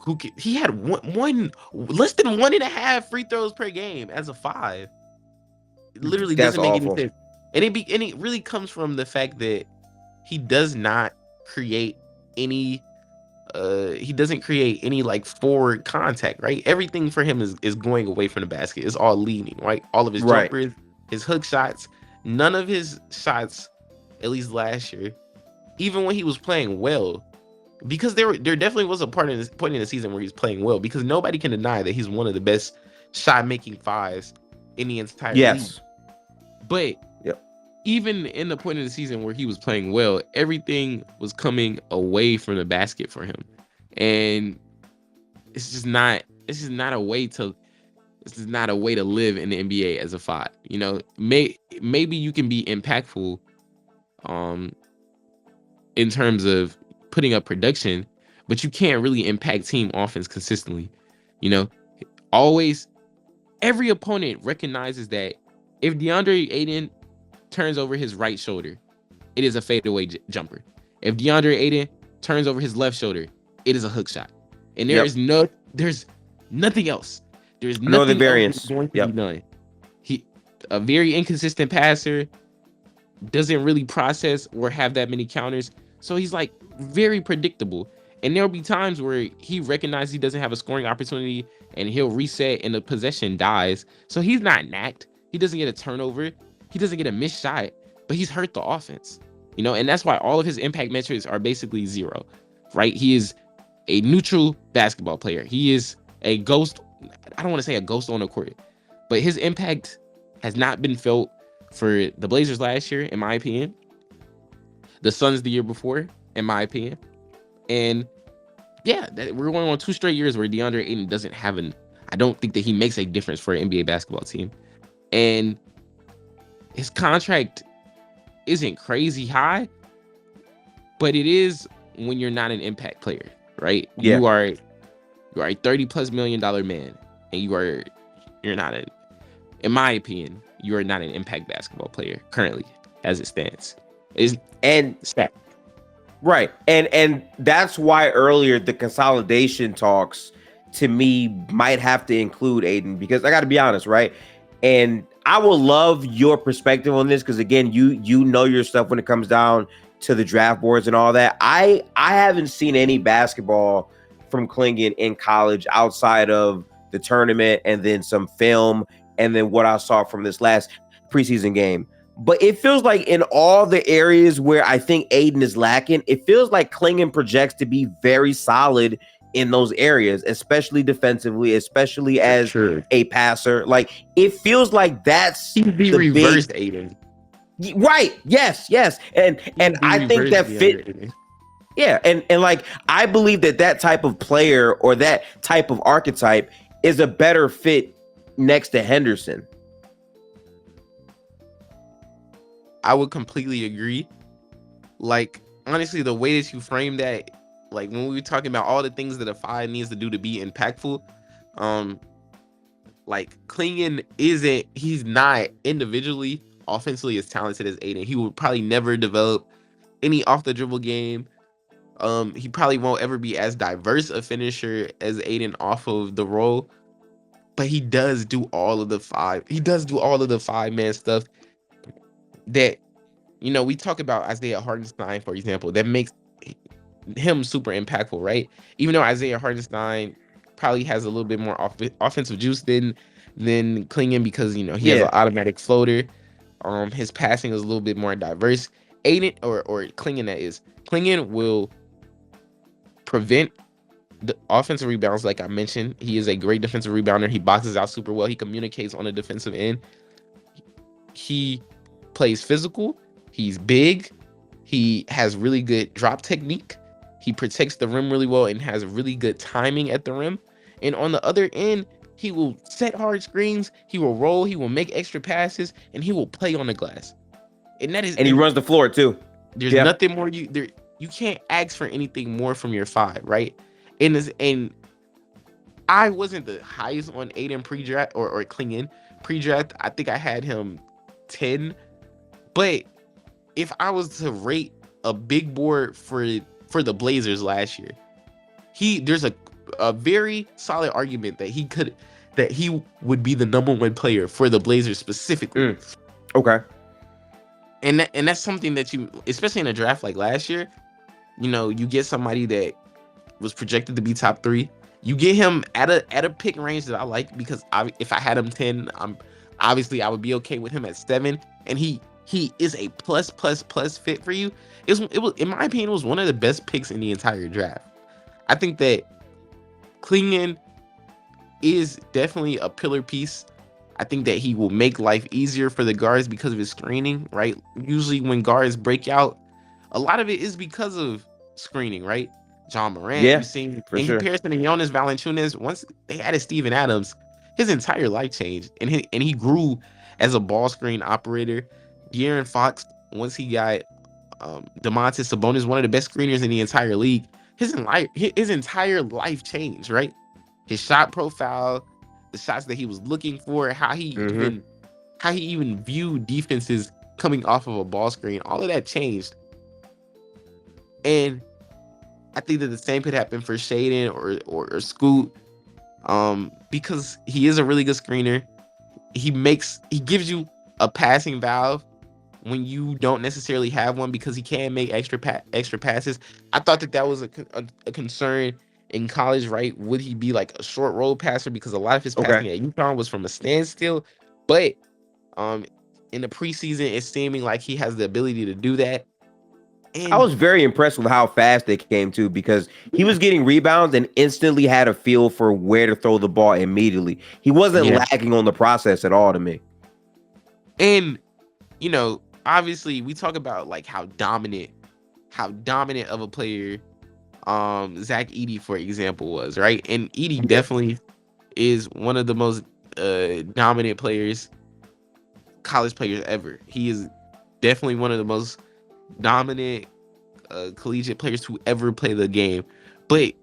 who he had one less than 1.5 free throws per game as a 5. It literally doesn't make any sense. And it really comes from the fact that he does not create any like forward contact, right? Everything for him is going away from the basket. It's all leaning, right? All of his jumpers, his hook shots, none of his shots, at least last year, even when he was playing well, because there definitely was a point in the season where he's playing well, because nobody can deny that he's one of the best shot making 5s in the entire league. But even in the point of the season where he was playing well, everything was coming away from the basket for him. And it's just not a way to live in the NBA as a 5. Maybe you can be impactful in terms of putting up production, but you can't really impact team offense consistently. Always every opponent recognizes that if DeAndre Ayton turns over his right shoulder, it is a fadeaway jumper. If DeAndre Ayton turns over his left shoulder, it is a hook shot. And there's nothing else. There's no other variance going to be done. He a very inconsistent passer, doesn't really process or have that many counters. So he's like very predictable. And there'll be times where he recognizes he doesn't have a scoring opportunity and he'll reset and the possession dies. So he's not knacked. He doesn't get a turnover. He doesn't get a missed shot, but he's hurt the offense, and that's why all of his impact metrics are basically 0, right? He is a neutral basketball player. He is a ghost. I don't want to say a ghost on the court, but his impact has not been felt for the Blazers last year, in my opinion. The Suns the year before, in my opinion. And we're going on 2 straight years where DeAndre Ayton doesn't have I don't think that he makes a difference for an NBA basketball team. And his contract isn't crazy high, but it is when you're not an impact player, right? Yeah. You are a $30+ million man, and you're not in my opinion, you are not an impact basketball player currently as it stands. Right. And that's why earlier the consolidation talks to me might have to include Ayton, because I got to be honest, right? And I will love your perspective on this, because again, you know your stuff when it comes down to the draft boards and all that. I haven't seen any basketball from Clingan in college outside of the tournament and then some film and then what I saw from this last preseason game. But it feels like in all the areas where I think Ayton is lacking, it feels like Clingan projects to be very solid in those areas, especially defensively, especially For as sure. a passer. Like it feels like that's He's the reversed Ayton. Right. Yes. And I think that fit. Ayton. Yeah, and like I believe that type of player or that type of archetype is a better fit next to Henderson. I would completely agree. Like, honestly, the way that you frame that, like when we were talking about all the things that a 5 needs to do to be impactful, like Clingan he's not individually offensively as talented as Ayton. He would probably never develop any off the dribble game. He probably won't ever be as diverse a finisher as Ayton off of the roll, but he does do all of the 5. He does do all of the 5-man stuff that, we talk about Isaiah Hartenstein, for example, that makes him super impactful, right? Even though Isaiah Hartenstein probably has a little bit more offensive juice than Clingan because, he has an automatic floater. His passing is a little bit more diverse. Ayton or Clingan, that is. Clingan will prevent the offensive rebounds, like I mentioned. He is a great defensive rebounder. He boxes out super well. He communicates on the defensive end. He plays physical. He's big. He has really good drop technique. He protects the rim really well and has really good timing at the rim. And on the other end, he will set hard screens. He will roll. He will make extra passes, and he will play on the glass. And he runs the floor too. There's nothing more you can't ask for anything more from your 5, right? And I wasn't the highest on Ayton pre-draft or Clingan pre-draft. I think I had him 10. But if I was to rate a big board for the Blazers last year, there's a very solid argument that he would be the number 1 player for the Blazers specifically. Okay. And that's something that you, especially in a draft like last year, you get somebody that was projected to be top 3. You get him at a pick range that I like because if I had him 10, obviously I would be okay with him at 7. And he is a plus fit for you. It was, in my opinion, it was one of the best picks in the entire draft. I think that Clingan is definitely a pillar piece. I think that he will make life easier for the guards because of his screening, right? Usually when guards break out, a lot of it is because of screening, right? John Morant, you've seen in comparison to Jonas Valanciunas, once they added Steven Adams, his entire life changed, and he grew as a ball screen operator. De'Aaron Fox, once he got Domantas Sabonis, one of the best screeners in the entire league, his entire life changed, right? His shot profile, the shots that he was looking for, how he even viewed defenses coming off of a ball screen, all of that changed. And I think that the same could happen for Shaden or Scoot, because he is a really good screener. He gives you a passing valve when you don't necessarily have one because he can make extra passes. I thought that was a concern in college, right? Would he be like a short roll passer? Because a lot of his passing at UConn was from a standstill. But in the preseason, it's seeming like he has the ability to do that. And I was very impressed with how fast they came too, because he was getting rebounds and instantly had a feel for where to throw the ball immediately. He wasn't lagging on the process at all to me. And obviously we talk about like how dominant of a player Zach Edey, for example, was, right? And Edey definitely is one of the most dominant college players ever. He is definitely one of the most dominant collegiate players to ever play the game. But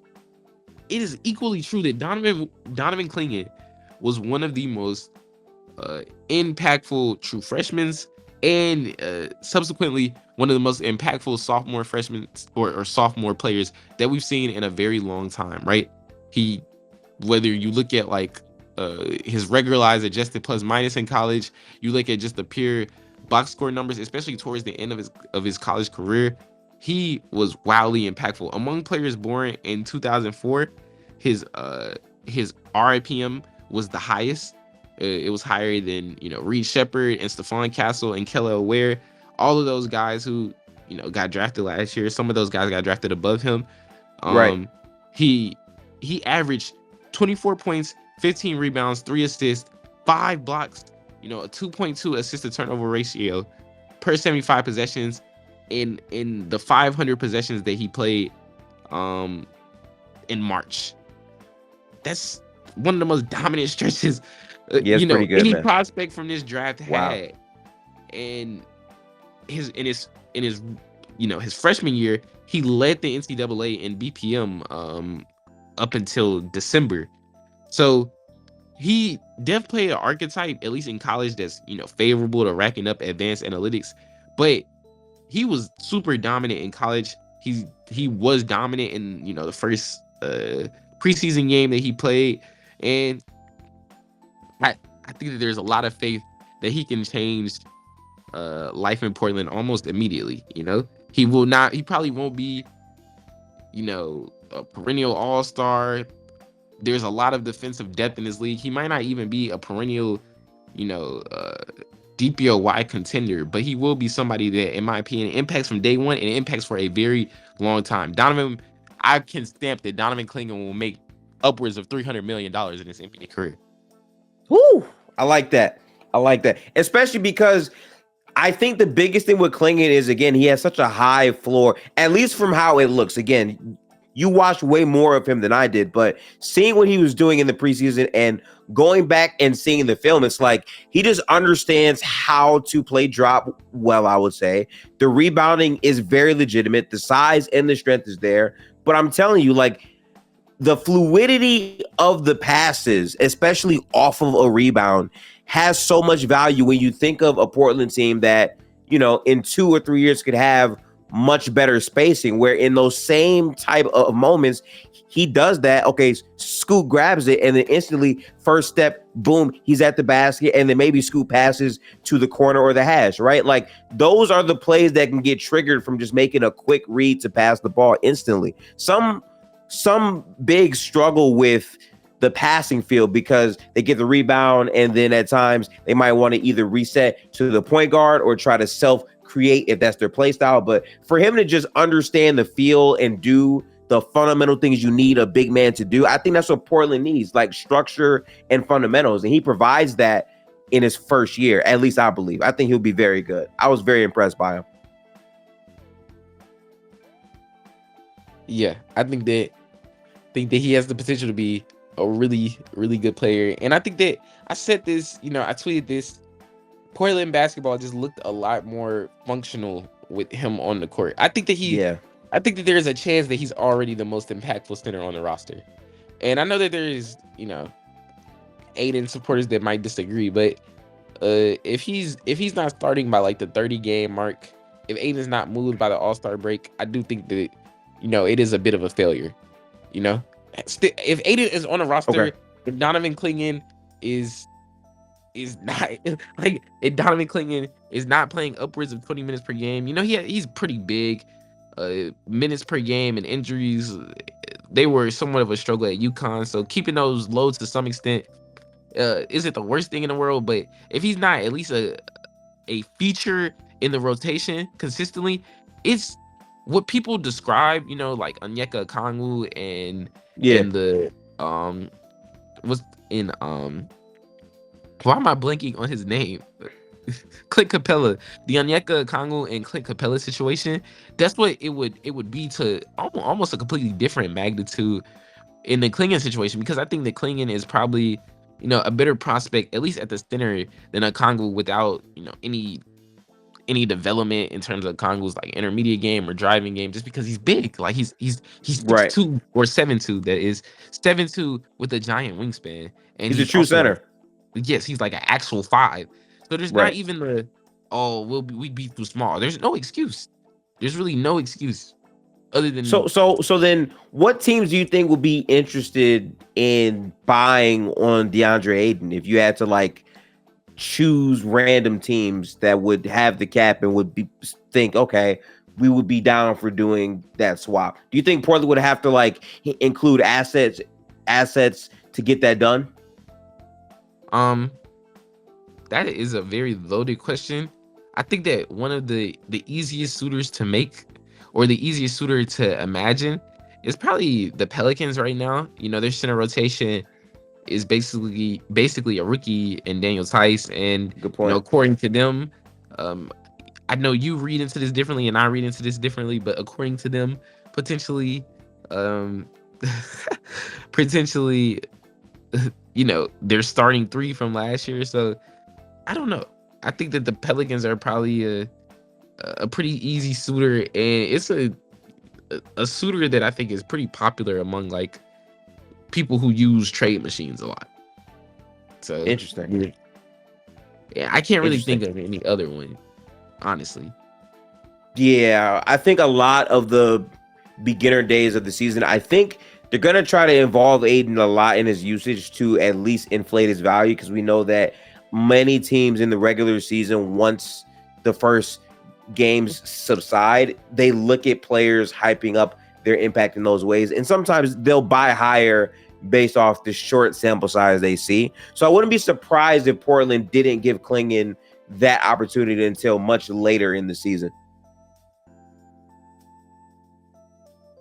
it is equally true that Donovan Clingan was one of the most impactful true freshmen, and subsequently one of the most impactful sophomore freshmen or sophomore players that we've seen in a very long time, right? Whether you look at like his regularized adjusted plus minus in college, you look at just the pure box score numbers, especially towards the end of his college career, he was wildly impactful. Among players born in 2004, his RIPM was the highest It was higher than, Reed Shepard and Stephon Castle and Kelly Ware. All of those guys who, got drafted last year. Some of those guys got drafted above him. Right. He averaged 24 points, 15 rebounds, 3 assists, 5 blocks, a 2.2 assist to turnover ratio per 75 possessions in the 500 possessions that he played in March. That's one of the most dominant stretches Pretty good, any man. prospect from this draft Wow. had. And his his freshman year, he led the NCAA in BPM up until December. So he definitely played an archetype, at least in college, that's favorable to racking up advanced analytics. But he was super dominant in college. He was dominant in the first preseason game that he played, and I think that there's a lot of faith that he can change life in Portland almost immediately. He probably won't be a perennial all-star. There's a lot of defensive depth in this league. He might not even be a perennial DPOY contender, but he will be somebody that, in my opinion, impacts from day one and impacts for a very long time. I can stamp that Donovan Clingan will make upwards of $300 million in his NBA career. Woo! I like that. Especially because I think the biggest thing with Clingan is, again, he has such a high floor, at least from how it looks. Again, you watched way more of him than I did, but seeing what he was doing in the preseason and going back and seeing the film, it's like he just understands how to play drop well, I would say. The rebounding is very legitimate. The size and the strength is there. But I'm telling you, like, the fluidity of the passes, especially off of a rebound, has so much value when you think of a Portland team that, in 2 or 3 years could have much better spacing, where in those same type of moments, he does that. Okay, Scoot grabs it, and then instantly, first step, boom, he's at the basket, and then maybe Scoot passes to the corner or the hash, right? Like, those are the plays that can get triggered from just making a quick read to pass the ball instantly. Some bigs struggle with the passing field because they get the rebound, and then at times they might want to either reset to the point guard or try to self-create if that's their play style. But for him to just understand the feel and do the fundamental things you need a big man to do, I think that's what Portland needs, like structure and fundamentals. And he provides that in his first year, at least I believe. I think he'll be very good. I was very impressed by him. Yeah, I think that he has the potential to be a really, really good player. And I think that I said this, I tweeted this. Portland basketball just looked a lot more functional with him on the court. I think that there's a chance that he's already the most impactful center on the roster. And I know that there is, Ayton supporters that might disagree, but if he's not starting by like the 30 game mark, if Ayton's not moved by the All-Star break, I do think that it is a bit of a failure. If Ayton is on a roster, Okay. if Donovan Clingan is not like, if Donovan Clingan is not playing upwards of 20 minutes per game, he's pretty big. Minutes per game and injuries, they were somewhat of a struggle at UConn. So keeping those loads to some extent isn't the worst thing in the world. But if he's not at least a feature in the rotation consistently, it's what people describe, like Onyeka Okongwu and the what's in why am I blanking on his name? Clint Capella, the Onyeka Okongwu and Clint Capella situation. That's what it would be to almost a completely different magnitude in the Clingan situation, because I think that Clingan is probably a better prospect, at least at the center, than Okongwu without any development in terms of Okongwu's like intermediate game or driving game, just because he's big. Like he's Right. 6'2" or 7'2", that is 7'2" with a giant wingspan, and He's a true center. Yes, he's like an actual 5. So there's Right. not even we'd be too small. There's no excuse. There's really no excuse other than So then what teams do you think will be interested in buying on Deandre Ayton if you had to like choose random teams that would have the cap and would think, okay, we would be down for doing that swap? Do you think Portland would have to like include assets to get that done? that is a very loaded question. I think that one of the easiest suitors to make, or the easiest suitor to imagine, is probably the Pelicans right now. Their center rotation is basically a rookie in Daniel Tice, and Good point. according to them, um, I know you read into this differently, and I read into this differently, but according to them, potentially, um, potentially, they're starting three from last year. So I don't know. I think that the Pelicans are probably a pretty easy suitor, and it's a suitor that I think is pretty popular among like people who use trade machines a lot. So Interesting. yeah, I can't really Interesting. think of any other one, honestly. Yeah, I think a lot of the beginner days of the season, I think they're going to try to involve Ayton a lot in his usage to at least inflate his value, because we know that many teams in the regular season, once the first games subside, they look at players hyping up their impact in those ways. And sometimes they'll buy higher based off the short sample size they see. So I wouldn't be surprised if Portland didn't give Clingan that opportunity until much later in the season.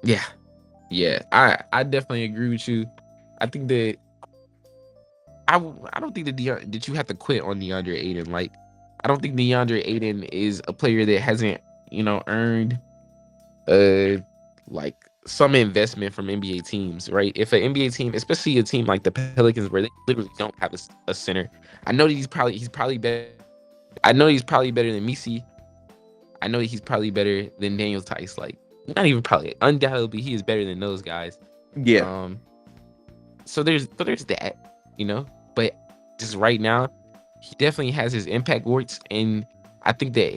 Yeah, yeah, I definitely agree with you. I think that I don't think that you have to quit on DeAndre Ayton. Like, I don't think DeAndre Ayton is a player that hasn't earned uh like some investment from NBA teams, right? If an NBA team, especially a team like the Pelicans, where they literally don't have a center, I know that he's probably better. I know he's probably better than Misi. I know he's probably better than Daniel Tice. Like, not even probably, undoubtedly, he is better than those guys. Yeah. Um, so there's that, But just right now, he definitely has his impact warts, and I think that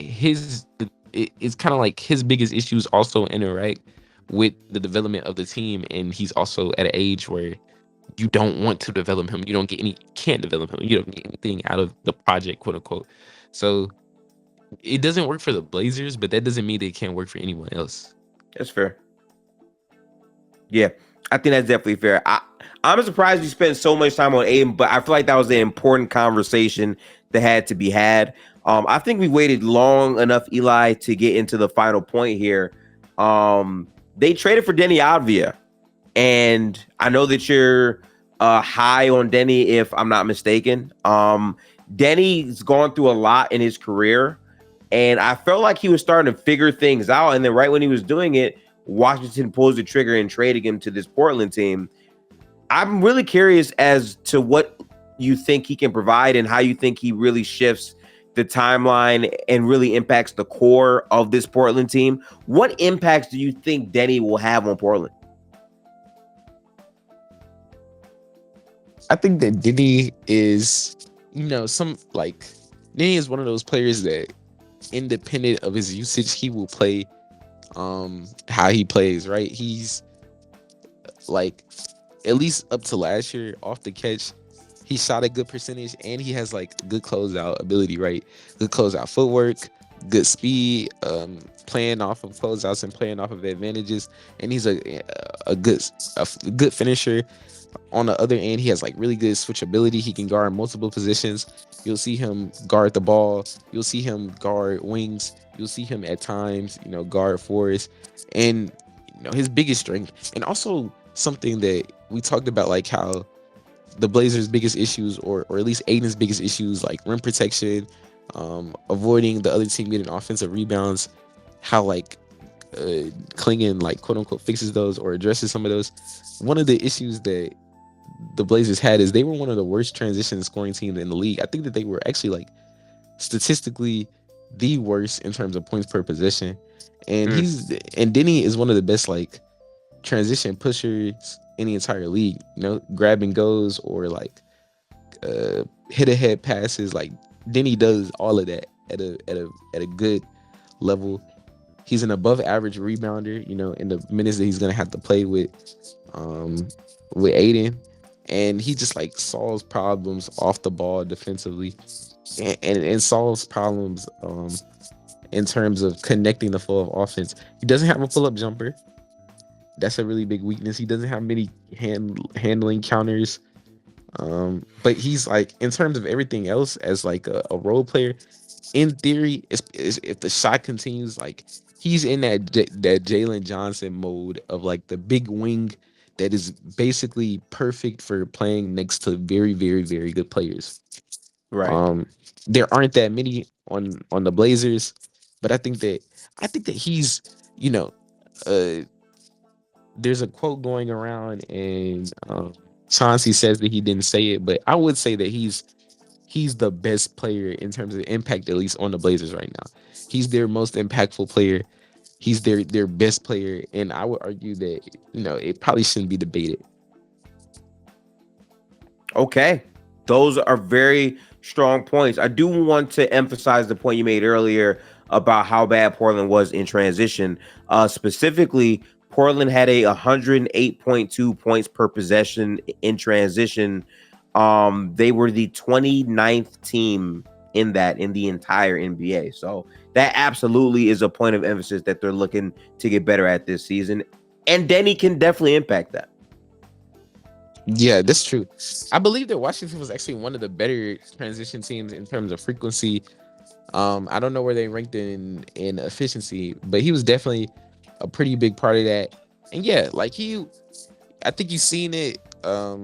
it's kind of like his biggest issues also interact with the development of the team, and he's also at an age where you don't want to develop him. Can't develop him. You don't get anything out of the project, quote unquote. So it doesn't work for the Blazers, but that doesn't mean that it can't work for anyone else. That's fair. Yeah, I think that's definitely fair. I'm surprised we spent so much time on Aiden, but I feel like that was an important conversation that had to be had. I think we waited long enough, Eli, to get into the final point here. They traded for Deni Advija, and I know that you're high on Deni, if I'm not mistaken. Deni's gone through a lot in his career, and I felt like he was starting to figure things out. And then right when he was doing it, Washington pulls the trigger and traded him to this Portland team. I'm really curious as to what you think he can provide and how you think he really shifts the timeline and really impacts the core of this Portland team. What impacts do you think Deni will have on Portland? I think that Deni is, Deni is one of those players that, independent of his usage, he will play how he plays, right? He's like, at least up to last year, off the catch, he shot a good percentage, and he has like good closeout ability, right? Good closeout footwork, good speed, playing off of closeouts and playing off of advantages, and he's a good finisher. On the other end, he has like really good switchability. He can guard multiple positions. You'll see him guard the ball. You'll see him guard wings. You'll see him at times, guard fours. And his biggest strength, and also something that we talked about, like how the Blazers' biggest issues, or at least Ayton's biggest issues, like rim protection, avoiding the other team getting offensive rebounds, how like Clingan, like, quote unquote, fixes those or addresses some of those. One of the issues that the Blazers had is they were one of the worst transition scoring teams in the league. I think that they were actually like statistically the worst in terms of points per possession. And Deni is one of the best like transition pushers in the entire league, grab and goes, or like hit ahead passes. Like, Deni does all of that at a good level. He's an above average rebounder, in the minutes that he's gonna have to play with Ayton. And he just like solves problems off the ball defensively, and solves problems in terms of connecting the flow of offense. He doesn't have a pull-up jumper. That's a really big weakness. He doesn't have many handling counters. But he's like, in terms of everything else, as like a role player, in theory, if the shot continues, like he's in that Jalen Johnson mode of like the big wing that is basically perfect for playing next to very, very, very good players. Right. Um, there aren't that many on the Blazers, but I think that he's, you know, uh, there's a quote going around, and Chauncey says that he didn't say it, but I would say that he's the best player in terms of impact, at least on the Blazers right now. He's their most impactful player. He's their best player, and I would argue that it probably shouldn't be debated. Okay. Those are very strong points. I do want to emphasize the point you made earlier about how bad Portland was in transition. Specifically, Portland had a 108.2 points per possession in transition. They were the 29th team in that in the entire NBA. So that absolutely is a point of emphasis that they're looking to get better at this season. And Deni can definitely impact that. Yeah, that's true. I believe that Washington was actually one of the better transition teams in terms of frequency. I don't know where they ranked in efficiency, but he was definitely a pretty big part of that. And yeah, like I think you've seen it a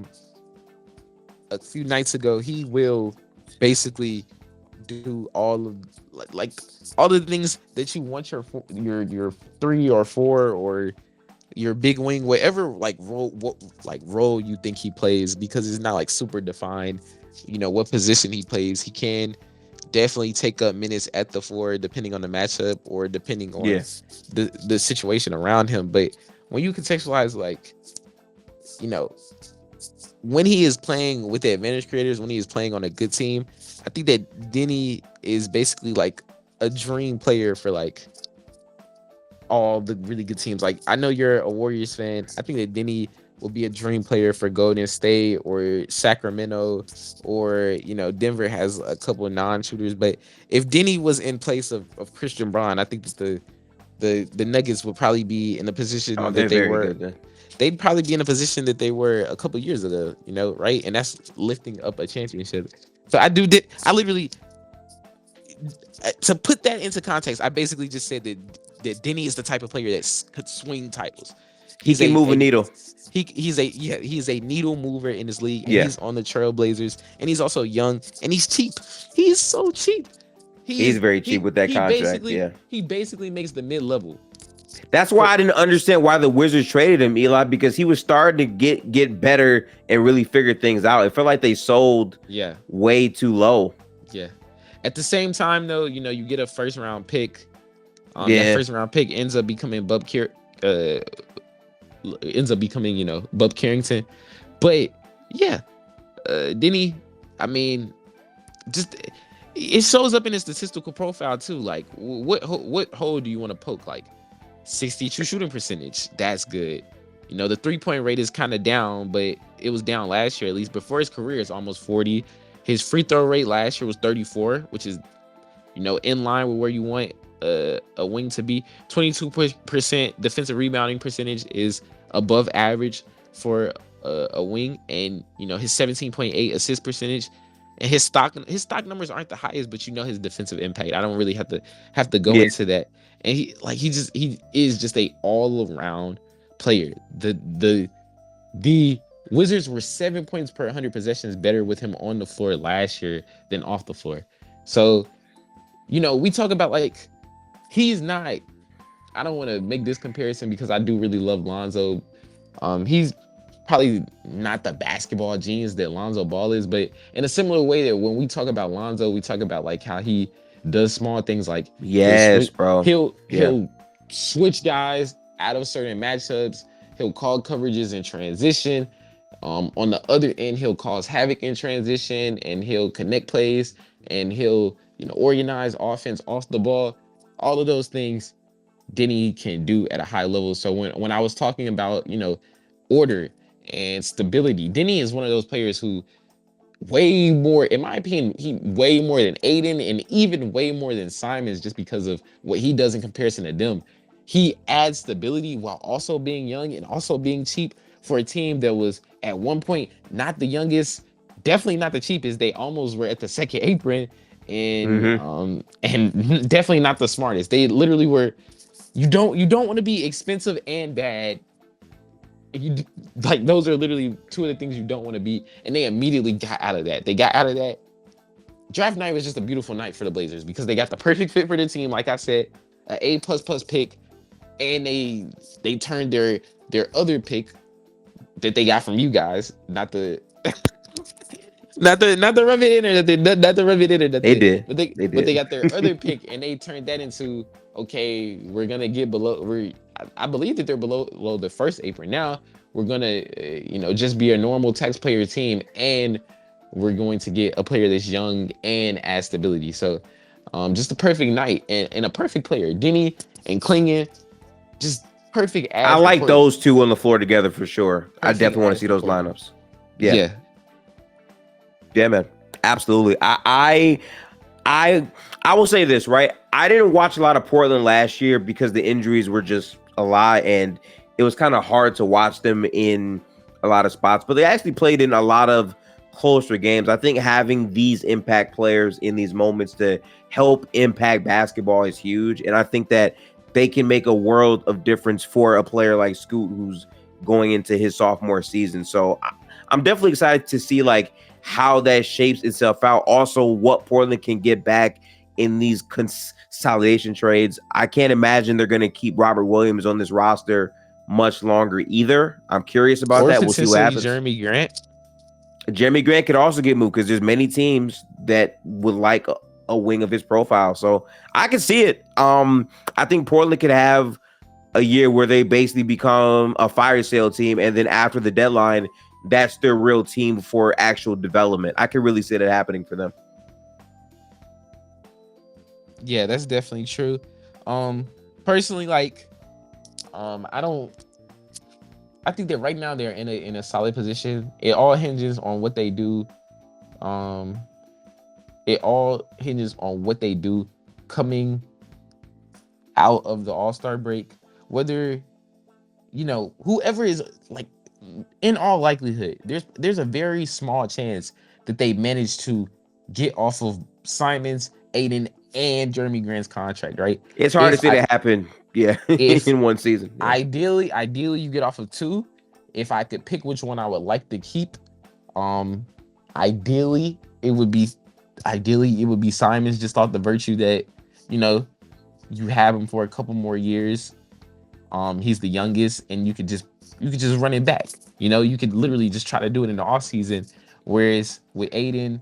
few nights ago. He will basically do all of like all the things that you want your 3 or 4 or your big wing, whatever role you think he plays, because it's not like super defined. What position he plays, he can definitely take up minutes at the 4 depending on the matchup or depending on the situation around him. But when you contextualize, like, when he is playing with the advantage creators, when he is playing on a good team, I think that Deni is basically like a dream player for like all the really good teams. Like, I know you're a Warriors fan. I think that Deni will be a dream player for Golden State or Sacramento, or Denver has a couple of non-shooters. But if Deni was in place of Christian Braun, I think that the Nuggets would probably be in the position They're that they very were. good then. They'd probably be in a position that they were a couple years ago, right? And that's lifting up a championship. So I literally, to put that into context, I basically just said that Deni is the type of player that could swing titles. He can move a needle. He's a needle mover in this league, and Yeah. he's on the Trailblazers, and he's also young, and he's cheap. He's so cheap. He's very cheap with that contract. Basically, Yeah. he basically makes the mid level. That's why I didn't understand why the Wizards traded him, Eli, because he was starting to get better and really figure things out. It felt like they sold way too low. Yeah. At the same time, though, you get a first round pick. That first round pick ends up becoming Bub Carrington. But yeah, Deni, I mean, just it shows up in his statistical profile too. Like, what hole do you want to poke? Like, 62 shooting percentage. That's good. The 3-point rate is kind of down, but it was down last year at least. Before his career, it's almost 40. His free throw rate last year was 34, which is, in line with where you want a wing to be. 22% defensive rebounding percentage is above average for a wing, and his 17.8 assist percentage. And his stock numbers aren't the highest, but his defensive impact. I don't really have to go into that. And he is just a all around player. The Wizards were 7 points per 100 possessions better with him on the floor last year than off the floor. So, we talk about, like, he's not. I don't want to make this comparison because I do really love Lonzo. He's probably not the basketball genius that Lonzo Ball is, but in a similar way that when we talk about Lonzo, we talk about like how he does small things, like he'll switch guys out of certain matchups. He'll call coverages in transition. On the other end, he'll cause havoc in transition, and he'll connect plays, and he'll organize offense off the ball. All of those things Deni can do at a high level. So when I was talking about order and stability, Deni is one of those players who way more, in my opinion, he way more than Ayton and even way more than Simons, just because of what he does in comparison to them. He adds stability while also being young and also being cheap for a team that was at one point not the youngest definitely not the cheapest. They almost were at the second apron, Mm-hmm. and definitely not the smartest. They literally were. You don't want to be expensive and bad. You like those are literally two of the things you don't want to be, and they immediately got out of that. They got out of that. Draft night was just a beautiful night for the Blazers because they got the perfect fit for the team. Like I said, an A++ pick, and they turned their other pick that they got from you guys, not the not the rub it in or not the rub it in or They nothing, did. but they They but they did. got their other pick and they turned that into okay, we're gonna get below. I believe that they're below the first apron now. We're gonna just be a normal taxpayer team, and we're going to get a player that's young and adds stability. So, just a perfect night and a perfect player, Deni and Clingan, just perfect I ads for like Portland. those two on the floor together for sure. I Perfect definitely want to ads see for those Portland. lineups. Yeah. Yeah, Yeah, man. Absolutely. I I will say this, right? I didn't watch a lot of Portland last year because the injuries were just a lot and it was kind of hard to watch them in a lot of spots, but they actually played in a lot of closer games. I think having these impact players in these moments to help impact basketball is huge. And I think that they can make a world of difference for a player like Scoot who's going into his sophomore season. So I'm definitely excited to see like how that shapes itself out. Also, what Portland can get back in these consolidation trades. I can't imagine they're going to keep Robert Williams on this roster much longer either. I'm curious about or that. We'll see what potentially happens. Jeremy Grant. Jeremy Grant could also get moved because there's many teams that would like a wing of his profile. So I can see it. I think Portland could have a year where they basically become a fire sale team, and then after the deadline, that's their real team for actual development. I can really see that happening for them. Yeah, that's definitely true. Personally, like, I don't. I think that right now they're in a solid position. It all hinges on what they do. Um, it all hinges on what they do coming out of the All-Star break. Whether whoever is like, in all likelihood, there's a very small chance that they manage to get off of Simons, Ayton, and Jeremy Grant's contract. Right? It's hard to If see I that happen. Yeah, if in one season. Yeah. ideally you get off of two. If I could pick which one I would like to keep, um, ideally it would be Simons, just off the virtue that you know you have him for a couple more years. He's the youngest, and you could just run it back. You could literally just try to do it in the off season. Whereas with Ayton,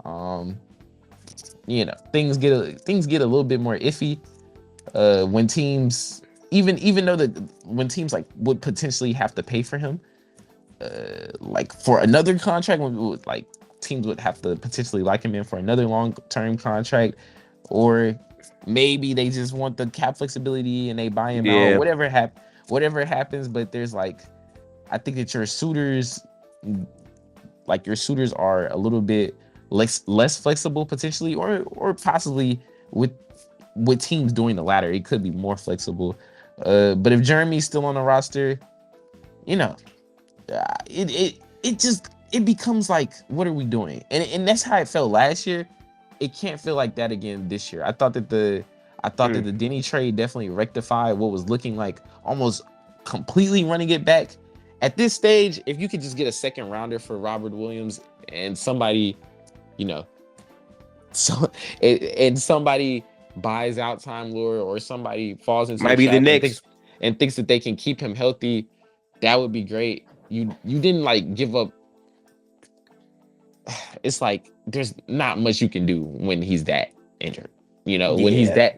um, things get a little bit more iffy when teams, even though when teams like would potentially have to pay for him, like for another contract, like teams would have to potentially like him in for another long-term contract, or maybe they just want the cap flexibility and they buy him out. Yeah. Whatever happens, but there's like, I think that your suitors are a little bit less flexible potentially, or possibly with teams doing the latter, it could be more flexible. But if Jeremy's still on the roster, you know, it becomes like, what are we doing? And that's how it felt last year. It can't feel like that again this year. I thought that the Deni trade definitely rectified what was looking like almost completely running it back. At this stage, if you could just get a second rounder for Robert Williams and somebody, so and somebody buys out Time Lord, or somebody falls into Might the be the trap Knicks. and thinks that they can keep him healthy, that would be great. You didn't like give up. It's like there's not much you can do when he's that injured. When he's Yeah.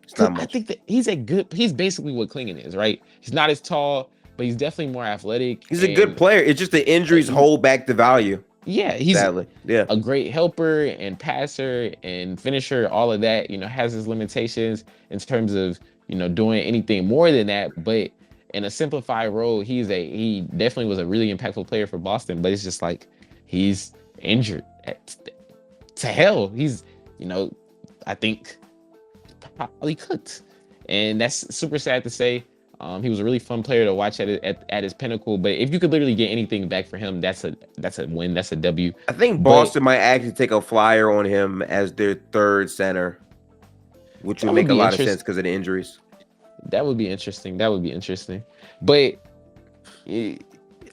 It's not I much. think that he's basically what Clingan is, right? He's not as tall, but he's definitely more athletic. He's a good player. It's just the injuries hold back the value. Yeah, he's Sadly. Yeah. a great helper and passer and finisher. All of that, has his limitations in terms of doing anything more than that. But in a simplified role, he definitely was a really impactful player for Boston. But it's just like he's injured to hell. He's I think probably cooked, and that's super sad to say. He was a really fun player to watch at his pinnacle. But if you could literally get anything back for him, that's a win. That's a W. I think But Boston might actually take a flyer on him as their third center, which would that would make a be lot of interesting. sense because of the injuries. That would be interesting. But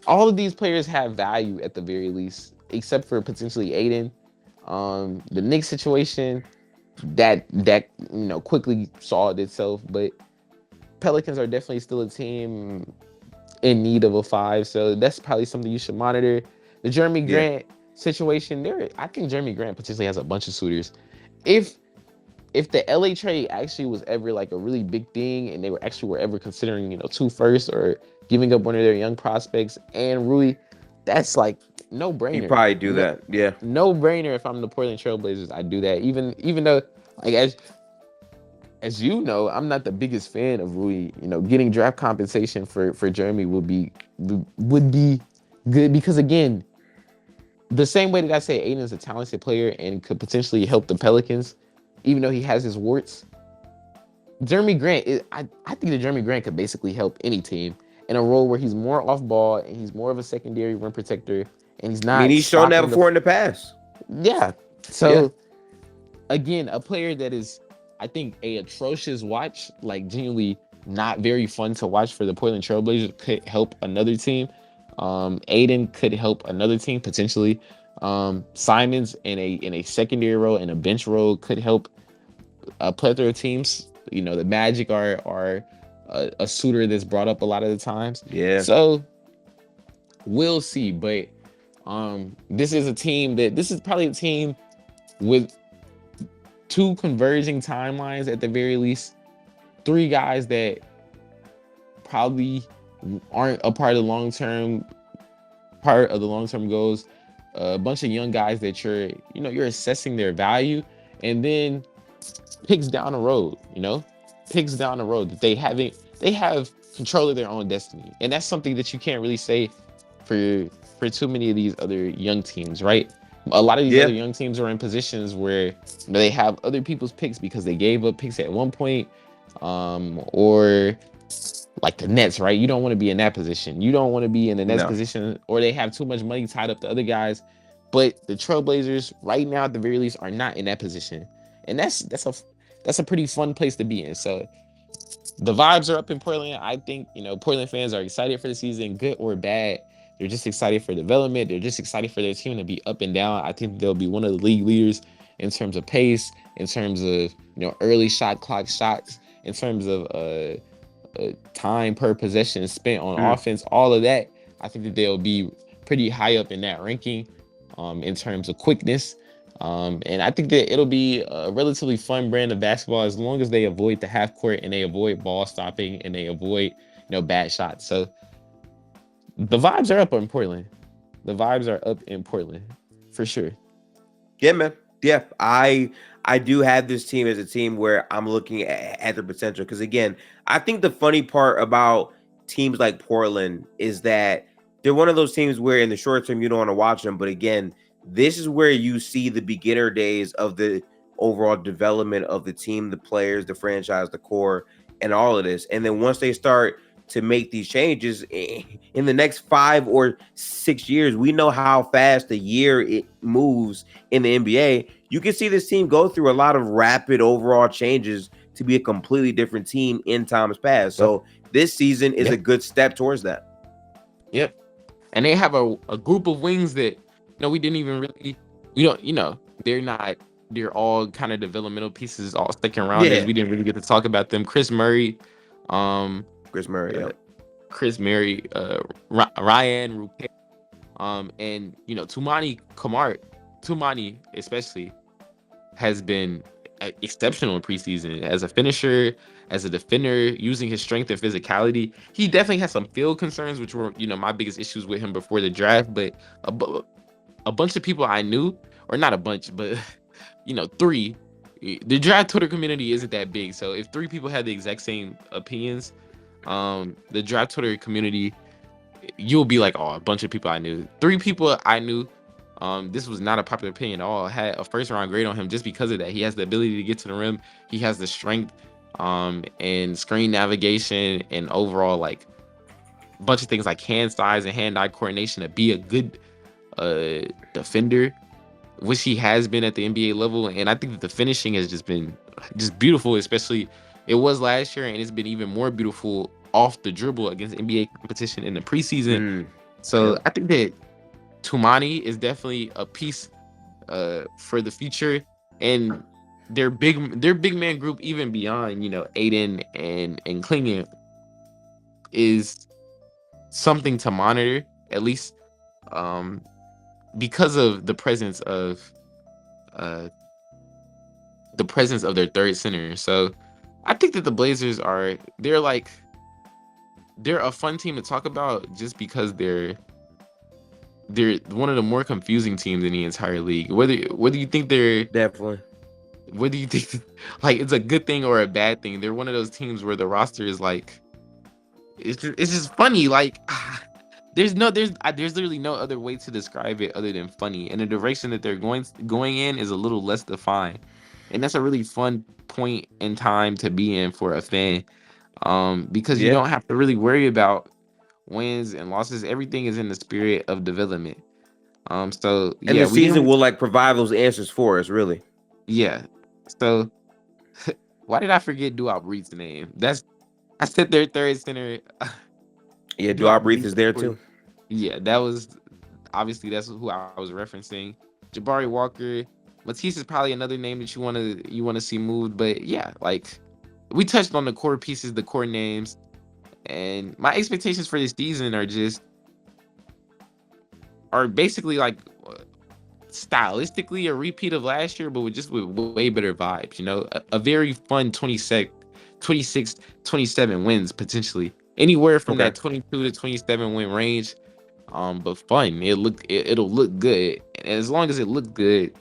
all of these players have value at the very least, except for potentially Ayton. The Knicks situation that quickly solved itself, but Pelicans are definitely still a team in need of a 5, so that's probably something you should monitor. The Jeremy Grant situation I think Jeremy Grant potentially has a bunch of suitors. If the LA trade actually was ever like a really big thing and they were ever considering 2 firsts or giving up one of their young prospects and Rui, that's like no brainer. You probably do that, yeah. No brainer. If I'm the Portland Trailblazers, I do that. Even though, like as you know, I'm not the biggest fan of Rui. Getting draft compensation for Jeremy would be good because again, the same way that I say Ayton is a talented player and could potentially help the Pelicans, even though he has his warts. Jeremy Grant, I think that Jeremy Grant could basically help any team in a role where he's more off ball and he's more of a secondary rim protector and he's not. I mean, he's shown that before in the past. Yeah. So again, a player that is, I think, a atrocious watch, like genuinely not very fun to watch for the Portland Trailblazers, could help another team. Ayton could help another team potentially. Simons in a secondary role and a bench role could help a plethora of teams. The Magic are a suitor that's brought up a lot of the times. Yeah. So we'll see, but this is probably a team with 2 converging timelines at the very least. 3 guys that probably aren't a part of the long-term goals. A bunch of young guys that you're assessing their value, and then picks down the road, that they have control of their own destiny. And that's something that you can't really say for too many of these other young teams, right? A lot of these other young teams are in positions where they have other people's picks because they gave up picks at one point, or like the Nets, right? You don't want to be in that position. You don't want to be in the Nets position, or they have too much money tied up to other guys. But the Trailblazers, right now, at the very least, are not in that position, and that's a pretty fun place to be in. So the vibes are up in Portland. I think Portland fans are excited for the season, good or bad. They're just excited for development. They're just excited for their team to be up and down. I think they'll be one of the league leaders in terms of pace, in terms of early shot clock shots, in terms of time per possession spent on offense. All of that, I think that they'll be pretty high up in that ranking in terms of quickness. And I think that it'll be a relatively fun brand of basketball as long as they avoid the half court and they avoid ball stopping and they avoid bad shots. So the vibes are up in Portland. For sure. Yeah, man. Yeah, I do have this team as a team where I'm looking at the potential, because again, I think the funny part about teams like Portland is that they're one of those teams where in the short term you don't want to watch them, but again, this is where you see the beginner days of the overall development of the team, the players, the franchise, the core, and all of this. And then once they start to make these changes in the next 5 or 6 years, we know how fast a year it moves in the NBA. You can see this team go through a lot of rapid overall changes to be a completely different team in times past. So this season is a good step towards that. Yep. And they have a group of wings that we didn't even really, they're all kind of developmental pieces, all second rounders. We didn't really get to talk about them. Chris Murray, Ryan Rupe, and Tumani especially has been exceptional in preseason as a finisher, as a defender, using his strength and physicality. He definitely has some field concerns, which were my biggest issues with him before the draft. But a bunch of people I knew, or not a bunch, but 3. The draft Twitter community isn't that big, so if 3 people had the exact same opinions, the draft Twitter community, you'll be like, oh, a bunch of people I knew. 3 people I knew, this was not a popular opinion at all, had a first round grade on him just because of that. He has the ability to get to the rim. He has the strength. and screen navigation and overall like a bunch of things like hand size and hand-eye coordination to be a good defender, which he has been at the NBA level. And I think that the finishing has just been just beautiful, especially it was last year, and it's been even more beautiful off the dribble against NBA competition in the preseason. So Yep. I think that Tumani is definitely a piece for the future, and their big man group, even beyond Ayton and Clingan, is something to monitor, at least because of the presence of their third center. So I think that the Blazers they're a fun team to talk about just because they're one of the more confusing teams in the entire league. Whether you think Definitely. whether you think like it's a good thing or a bad thing, they're one of those teams where the roster is like it's just funny. Like there's literally no other way to describe it other than funny. And the direction that they're going in is a little less defined, and that's a really fun point in time to be in for a fan, because you Yeah. don't have to really worry about wins and losses. Everything is in the spirit of development. So And yeah, the we season didn't. will like provide those answers for us, really. Yeah. So why did I forget Duop Reed's name? I said their third center. Yeah, Duop Duop Reith Reed is there was too. Yeah, that was obviously that's who I was referencing. Jabari Walker, Matisse is probably another name that you want to see moved, but yeah, like we touched on the core pieces, the core names, and my expectations for this season are basically like stylistically a repeat of last year, but with way better vibes. A very fun 26, 27 wins potentially, anywhere from Okay. that 22 to 27 win range. But fun. It'll look good, and as long as it looks good,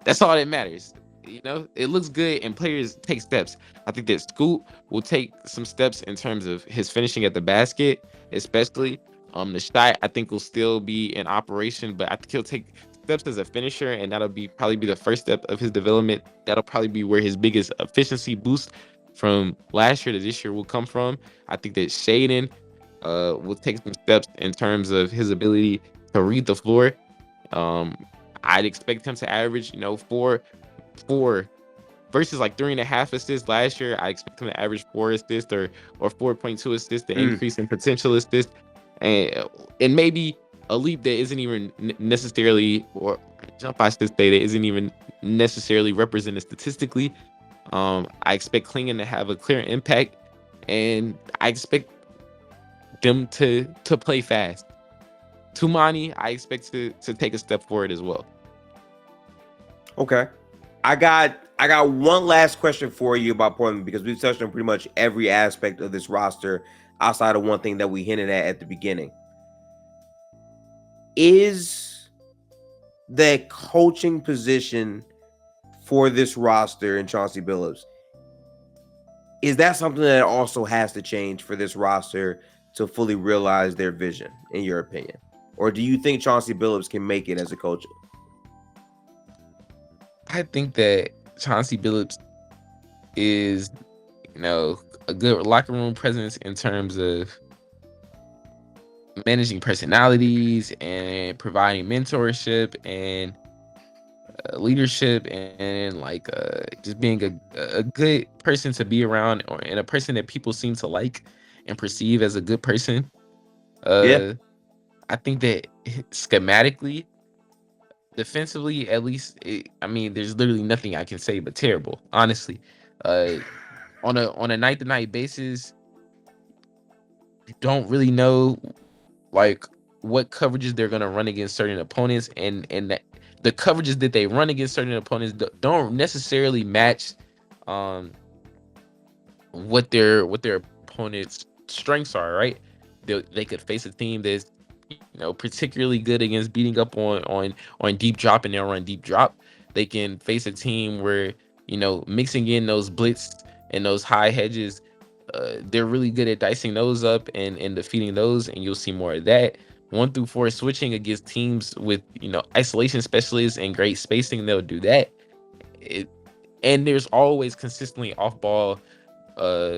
that's all that matters. It looks good, and players take steps. I think that Scoot will take some steps in terms of his finishing at the basket, especially. The shot I think will still be in operation, but I think he'll take steps as a finisher, and that'll probably be the first step of his development. That'll probably be where his biggest efficiency boost from last year to this year will come from. I think that Shaden will take some steps in terms of his ability to read the floor. Um, I'd expect him to average, four versus like 3.5 assists last year. I expect him to average 4 assists or 4.2 assists, the Mm. increase in potential assists, and maybe a leap that isn't even necessarily, or jump I should say, that isn't even necessarily represented statistically. I expect Clingan to have a clear impact, and I expect them to play fast. Tumani, I expect to take a step forward as well. Okay. I got one last question for you about Portland because we've touched on pretty much every aspect of this roster outside of one thing that we hinted at the beginning. Is the coaching position for this roster in Chauncey Billups, is that something that also has to change for this roster to fully realize their vision, in your opinion? Or do you think Chauncey Billups can make it as a coach? I think that Chauncey Billups is, a good locker room presence in terms of managing personalities and providing mentorship and leadership and like just being a good person to be around, and a person that people seem to like and perceive as a good person. Yeah. I think that schematically, defensively, at least, there's literally nothing I can say but terrible, honestly. On a night to night basis, you don't really know like what coverages they're gonna run against certain opponents, and that the coverages that they run against certain opponents don't necessarily match what their opponent's strengths are. Right? They could face a team that's particularly good against beating up on deep drop, and they'll run deep drop. They can face a team where mixing in those blitz and those high hedges, they're really good at dicing those up and defeating those, and you'll see more of that. 1 through 4 switching against teams with isolation specialists and great spacing, they'll do that. and there's always consistently off ball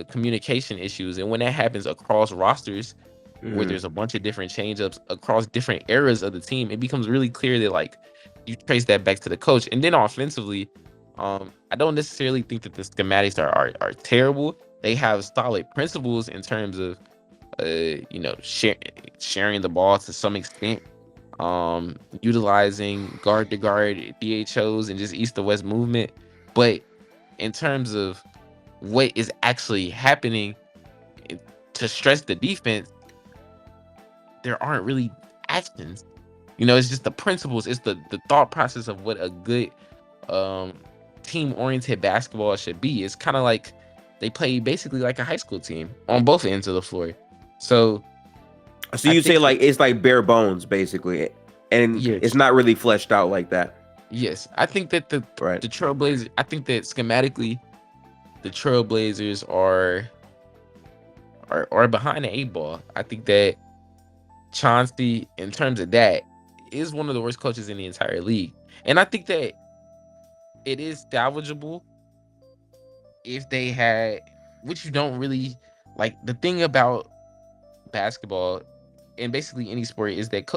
communication issues. And when that happens across rosters, where there's a bunch of different change-ups across different eras of the team, it becomes really clear that like you trace that back to the coach. And then offensively, I don't necessarily think that the schematics are terrible. They have solid principles in terms of sharing the ball to some extent, utilizing guard to guard DHOs and just east to west movement. But in terms of what is actually happening to stress the defense, there aren't really actions. It's just the principles. It's the thought process of what a good team-oriented basketball should be. It's kind of like they play basically like a high school team on both ends of the floor. So you say like it's like bare bones basically, and yes, it's not really fleshed out like that. Yes, I think that the Trailblazers. I think that schematically, the Trailblazers are behind the 8 ball. I think that Chauncey, in terms of that, is one of the worst coaches in the entire league, and I think that it is salvageable if they had, which you don't really like. The thing about basketball and basically any sport is that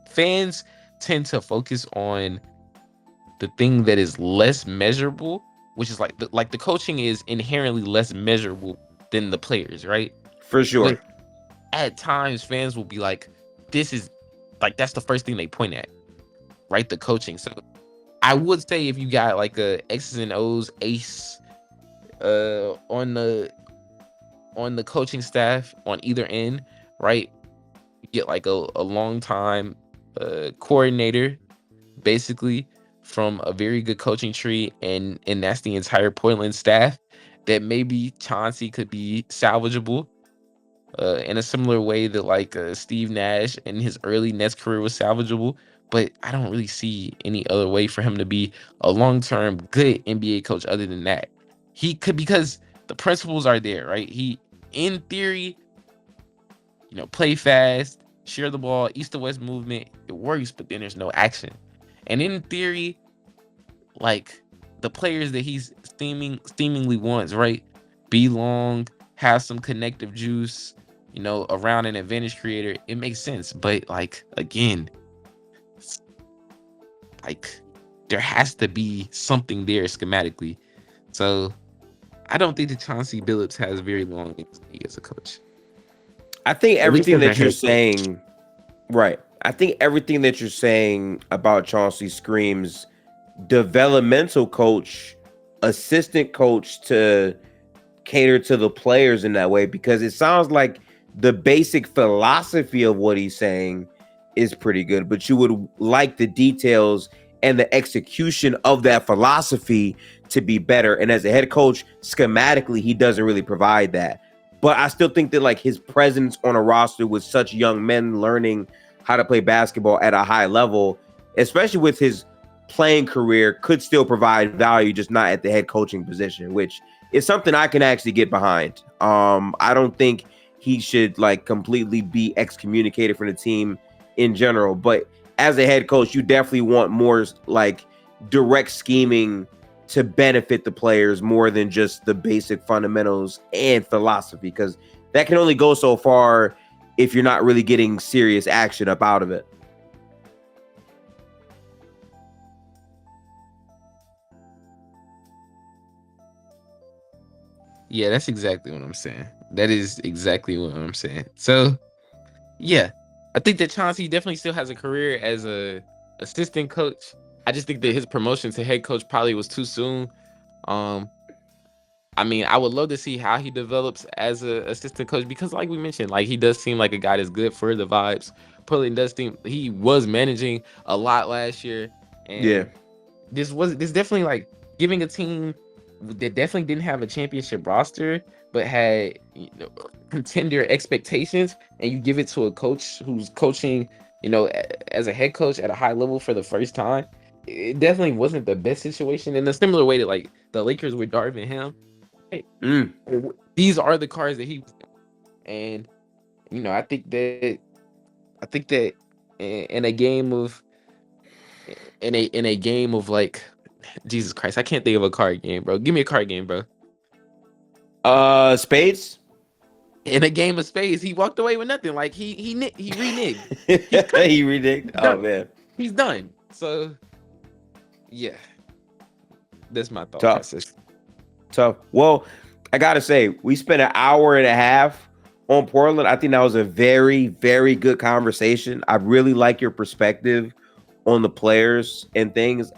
fans tend to focus on the thing that is less measurable, which is like the coaching is inherently less measurable than the players, right? For sure. But at times, fans will be like, "This is like that's the first thing they point at, right? The coaching." So I would say if you got like a X's and O's ace on the coaching staff on either end, right? You get like a long time coordinator, basically from a very good coaching tree, and that's the entire Portland staff. That maybe Chauncey could be salvageable in a similar way that like Steve Nash in his early Nets career was salvageable. But I don't really see any other way for him to be a long-term good NBA coach other than that. He could, because the principles are there, right? He, in theory, play fast, share the ball, east to west movement. It works, but then there's no action. And in theory, like the players that he's seemingly wants, right? Be long, have some connective juice, around an advantage creator. It makes sense, but like again, like there has to be something there schematically. So I don't think that Chauncey Billups has very long as a coach. I think everything that you're saying, right? I think everything that you're saying about Chauncey screams developmental coach, assistant coach to cater to the players in that way, because it sounds like the basic philosophy of what he's saying is pretty good, but you would like the details and the execution of that philosophy to be better. And as a head coach, schematically, he doesn't really provide that. But I still think that like his presence on a roster with such young men learning how to play basketball at a high level, especially with his playing career, could still provide value, just not at the head coaching position, which is something I can actually get behind. I don't think he should like completely be excommunicated from the team in general, but as a head coach, you definitely want more like direct scheming to benefit the players more than just the basic fundamentals and philosophy, because that can only go so far if you're not really getting serious action up out of it. Yeah, that's exactly what I'm saying. That is exactly what I'm saying. So, yeah, I think that Chauncey definitely still has a career as a assistant coach. I just think that his promotion to head coach probably was too soon. I mean, I would love to see how he develops as an assistant coach, because like we mentioned, like he does seem like a guy that's good for the vibes. Portland does seem he was managing a lot last year. And Yeah. This definitely like giving a team that definitely didn't have a championship roster, but had contender expectations, and you give it to a coach who's coaching, as a head coach at a high level for the first time. It definitely wasn't the best situation, in a similar way that like the Lakers with Darvin Ham. Hey, these are the cards that he, and I think that in a game of like Jesus Christ, I can't think of a card game, bro. Give me a card game, bro. Spades. In a game of spades, he walked away with nothing. Like he reneged. He reneged. Oh Done. man, He's done. So yeah, that's my thought tough, process. tough. Well, I gotta say, we spent an hour and a half on Portland. I think that was a very, very good conversation. I really like your perspective on the players and things.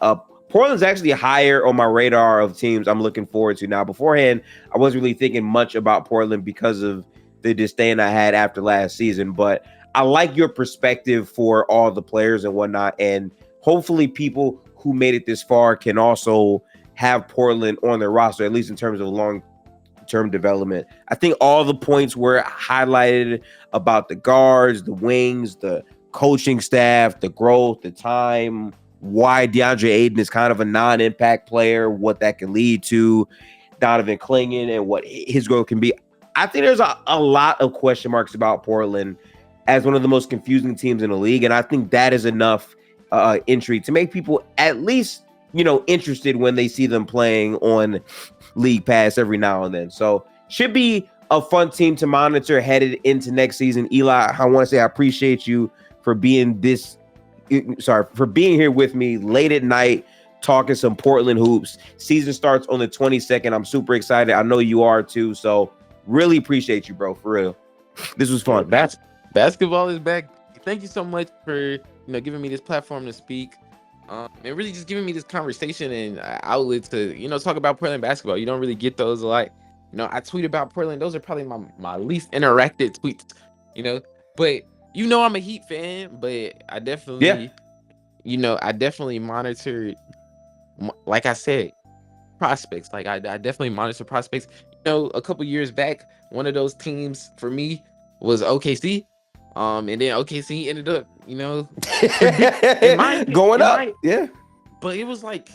Portland's actually higher on my radar of teams I'm looking forward to now. Beforehand, I wasn't really thinking much about Portland because of the disdain I had after last season. But I like your perspective for all the players and whatnot. And hopefully people who made it this far can also have Portland on their roster, at least in terms of long-term development. I think all the points were highlighted about the guards, the wings, the coaching staff, the growth, the time, why Deandre Ayton is kind of a non-impact player, what that can lead to, Donovan Clingan, and what his growth can be. I think there's a lot of question marks about Portland as one of the most confusing teams in the league, and I think that is enough intrigue to make people at least, interested when they see them playing on League Pass every now and then. So should be a fun team to monitor headed into next season. Eli, I want to say I appreciate you for being here with me late at night, talking some Portland hoops. Season starts on the 22nd. I'm super excited. I know you are too. So really appreciate you, bro. For real. This was fun. Basketball is back. Thank you so much for giving me this platform to speak. And really just giving me this conversation and outlet to, talk about Portland basketball. You don't really get those a lot. I tweet about Portland. Those are probably my least interactive tweets, but I'm a Heat fan, but I definitely, I definitely monitored, like I said, prospects. Like I definitely monitor prospects. A couple years back, one of those teams for me was OKC. And then OKC ended up, going up. Yeah. But it was like,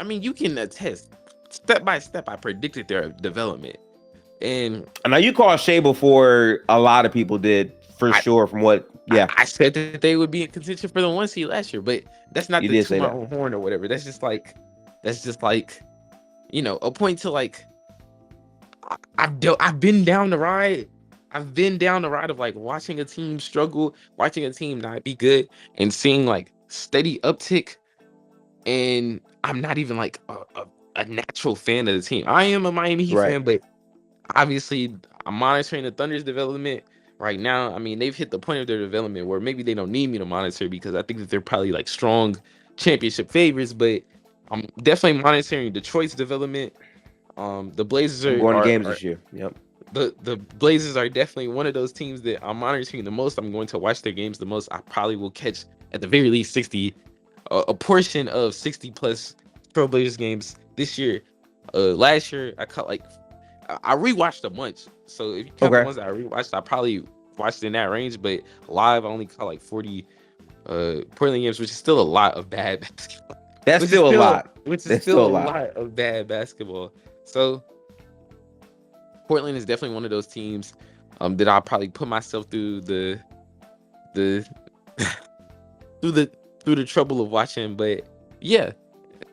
you can attest step by step. I predicted their development. And I know you called Shea before a lot of people did. Sure, from what, I said that they would be in contention for the 1 seed last year, but that's not the toot my own horn or whatever. That's just like, a point to like, I've been down the ride. I've been down the ride of like watching a team struggle, watching a team not be good, and seeing like steady uptick. And I'm not even like a natural fan of the team. I am a Miami Heat fan, but obviously I'm monitoring the Thunder's development. Right now, they've hit the point of their development where maybe they don't need me to monitor because I think that they're probably like strong championship favorites, but I'm definitely monitoring Detroit's development. The Blazers are going to games this year. Yep. The Blazers are definitely one of those teams that I'm monitoring the most. I'm going to watch their games the most. I probably will catch at the very least 60, a portion of 60 plus Trailblazers games this year. Last year I caught I rewatched a bunch. So if you count the ones that I rewatched, I probably watched in that range. But live, I only caught 40 Portland games, which is still a lot of bad basketball. That's still a lot. Which is still a lot of bad basketball. So Portland is definitely one of those teams that I'll probably put myself through the through the trouble of watching. But yeah,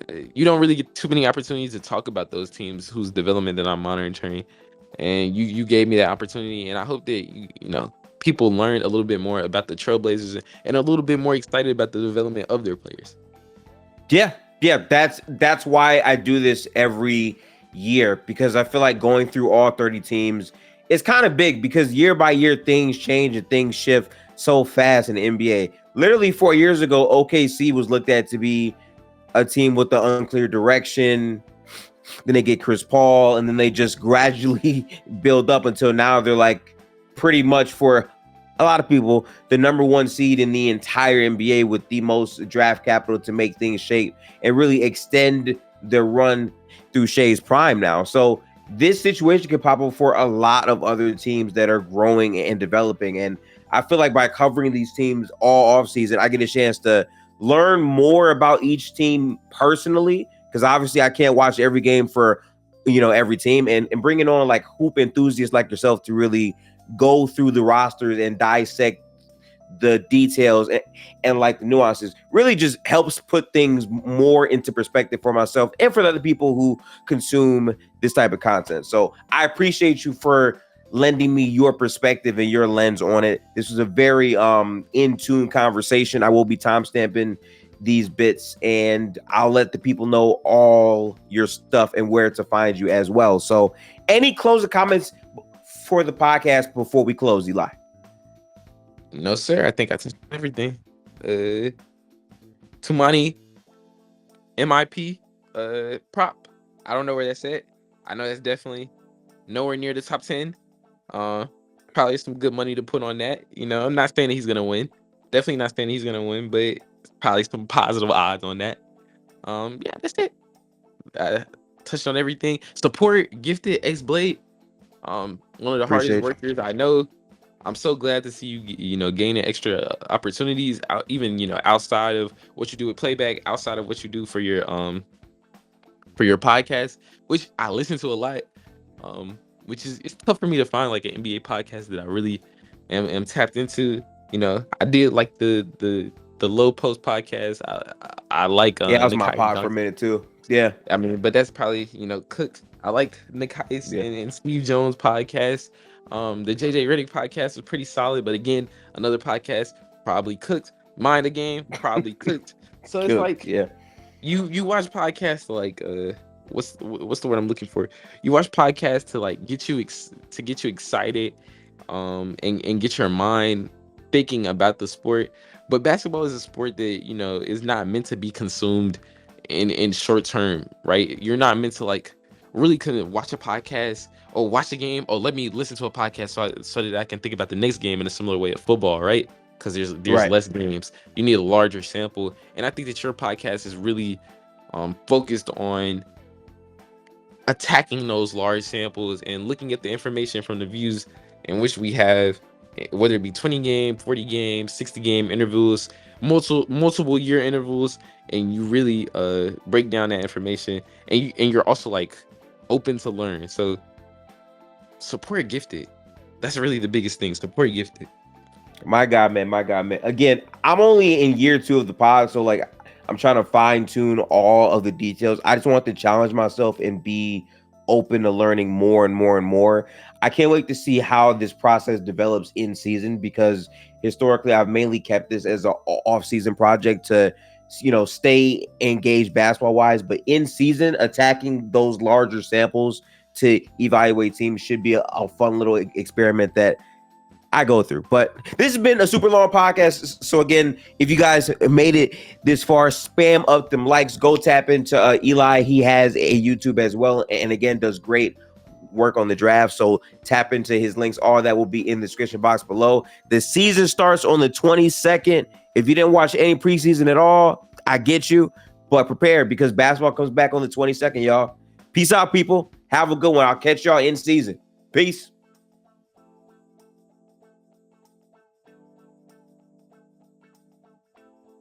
you don't really get too many opportunities to talk about those teams whose development that I'm monitoring, and you gave me that opportunity, and I hope that people learn a little bit more about the Trailblazers and a little bit more excited about the development of their players. Yeah, that's why I do this every year, because I feel like going through all 30 teams is kind of big, because year by year things change and things shift so fast in the NBA. Literally 4 years ago, OKC was looked at to be a team with the unclear direction. Then they get Chris Paul, and then they just gradually build up until now they're like pretty much, for a lot of people, the number 1 seed in the entire NBA with the most draft capital to make things shape and really extend their run through Shea's prime now. So this situation could pop up for a lot of other teams that are growing and developing. And I feel like by covering these teams all offseason, I get a chance to learn more about each team personally, because obviously I can't watch every game for every team, and bringing on like hoop enthusiasts like yourself to really go through the rosters and dissect the details and like the nuances really just helps put things more into perspective for myself and for the other people who consume this type of content. So I appreciate you for lending me your perspective and your lens on it. This was a very in tune conversation. I will be timestamping these bits, and I'll let the people know all your stuff and where to find you as well. So any closing comments for the podcast before we close, Eli? No, sir. I think I touched everything. Tumani, MIP, prop. I don't know where that's at. I know that's definitely nowhere near the top 10. Probably some good money to put on that. You know, I'm not saying that he's gonna win. Definitely not saying he's gonna win, but probably some positive odds on that. Yeah, that's it. I touched on everything. Support Gifted X Blade. One of the hardest workers I know. I'm so glad to see you, gaining extra opportunities out, even, outside of what you do with playback, outside of what you do for your podcast, which I listen to a lot. Which is, it's tough for me to find like an NBA podcast that I really am tapped into. I did like the Low Post podcast. I like that was my pod for a minute too. Yeah, I mean, but that's probably cooked. I like Nick Heiss and Steve Jones podcast. The JJ Redick podcast was pretty solid, but again, another podcast probably cooked. Mind the Game probably cooked. So it's like, you watch podcasts like what's the word I'm looking for? You watch podcasts to like get you excited, and get your mind thinking about the sport. But basketball is a sport that is not meant to be consumed in short term, right? You're not meant to like really couldn't watch a podcast or watch a game or let me listen to a podcast so that I can think about the next game in a similar way of football, right? Because there's less games. You need a larger sample, and I think that your podcast is really focused on attacking those large samples and looking at the information from the views in which we have, whether it be 20 game, 40 game, 60 game intervals, multiple year intervals, and you really break down that information, and you're also like open to learn. So support Gifted. That's really the biggest thing. Support Gifted. My God, man. Again, I'm only in year 2 of the pod, so like I'm trying to fine tune all of the details. I just want to challenge myself and be open to learning more and more and more. I can't wait to see how this process develops in season, because historically I've mainly kept this as an off-season project to, stay engaged basketball wise, but in season, attacking those larger samples to evaluate teams should be a fun little experiment that I go through. But this has been a super long podcast. So again, if you guys made it this far, spam up them likes, go tap into Eli. He has a YouTube as well, and again does great work on the draft. So tap into his links. All that will be in the description box below. The season starts on the 22nd. If you didn't watch any preseason at all, I get you, but prepare, because basketball comes back on the 22nd, y'all. Peace out, people. Have a good one. I'll catch y'all in season. Peace.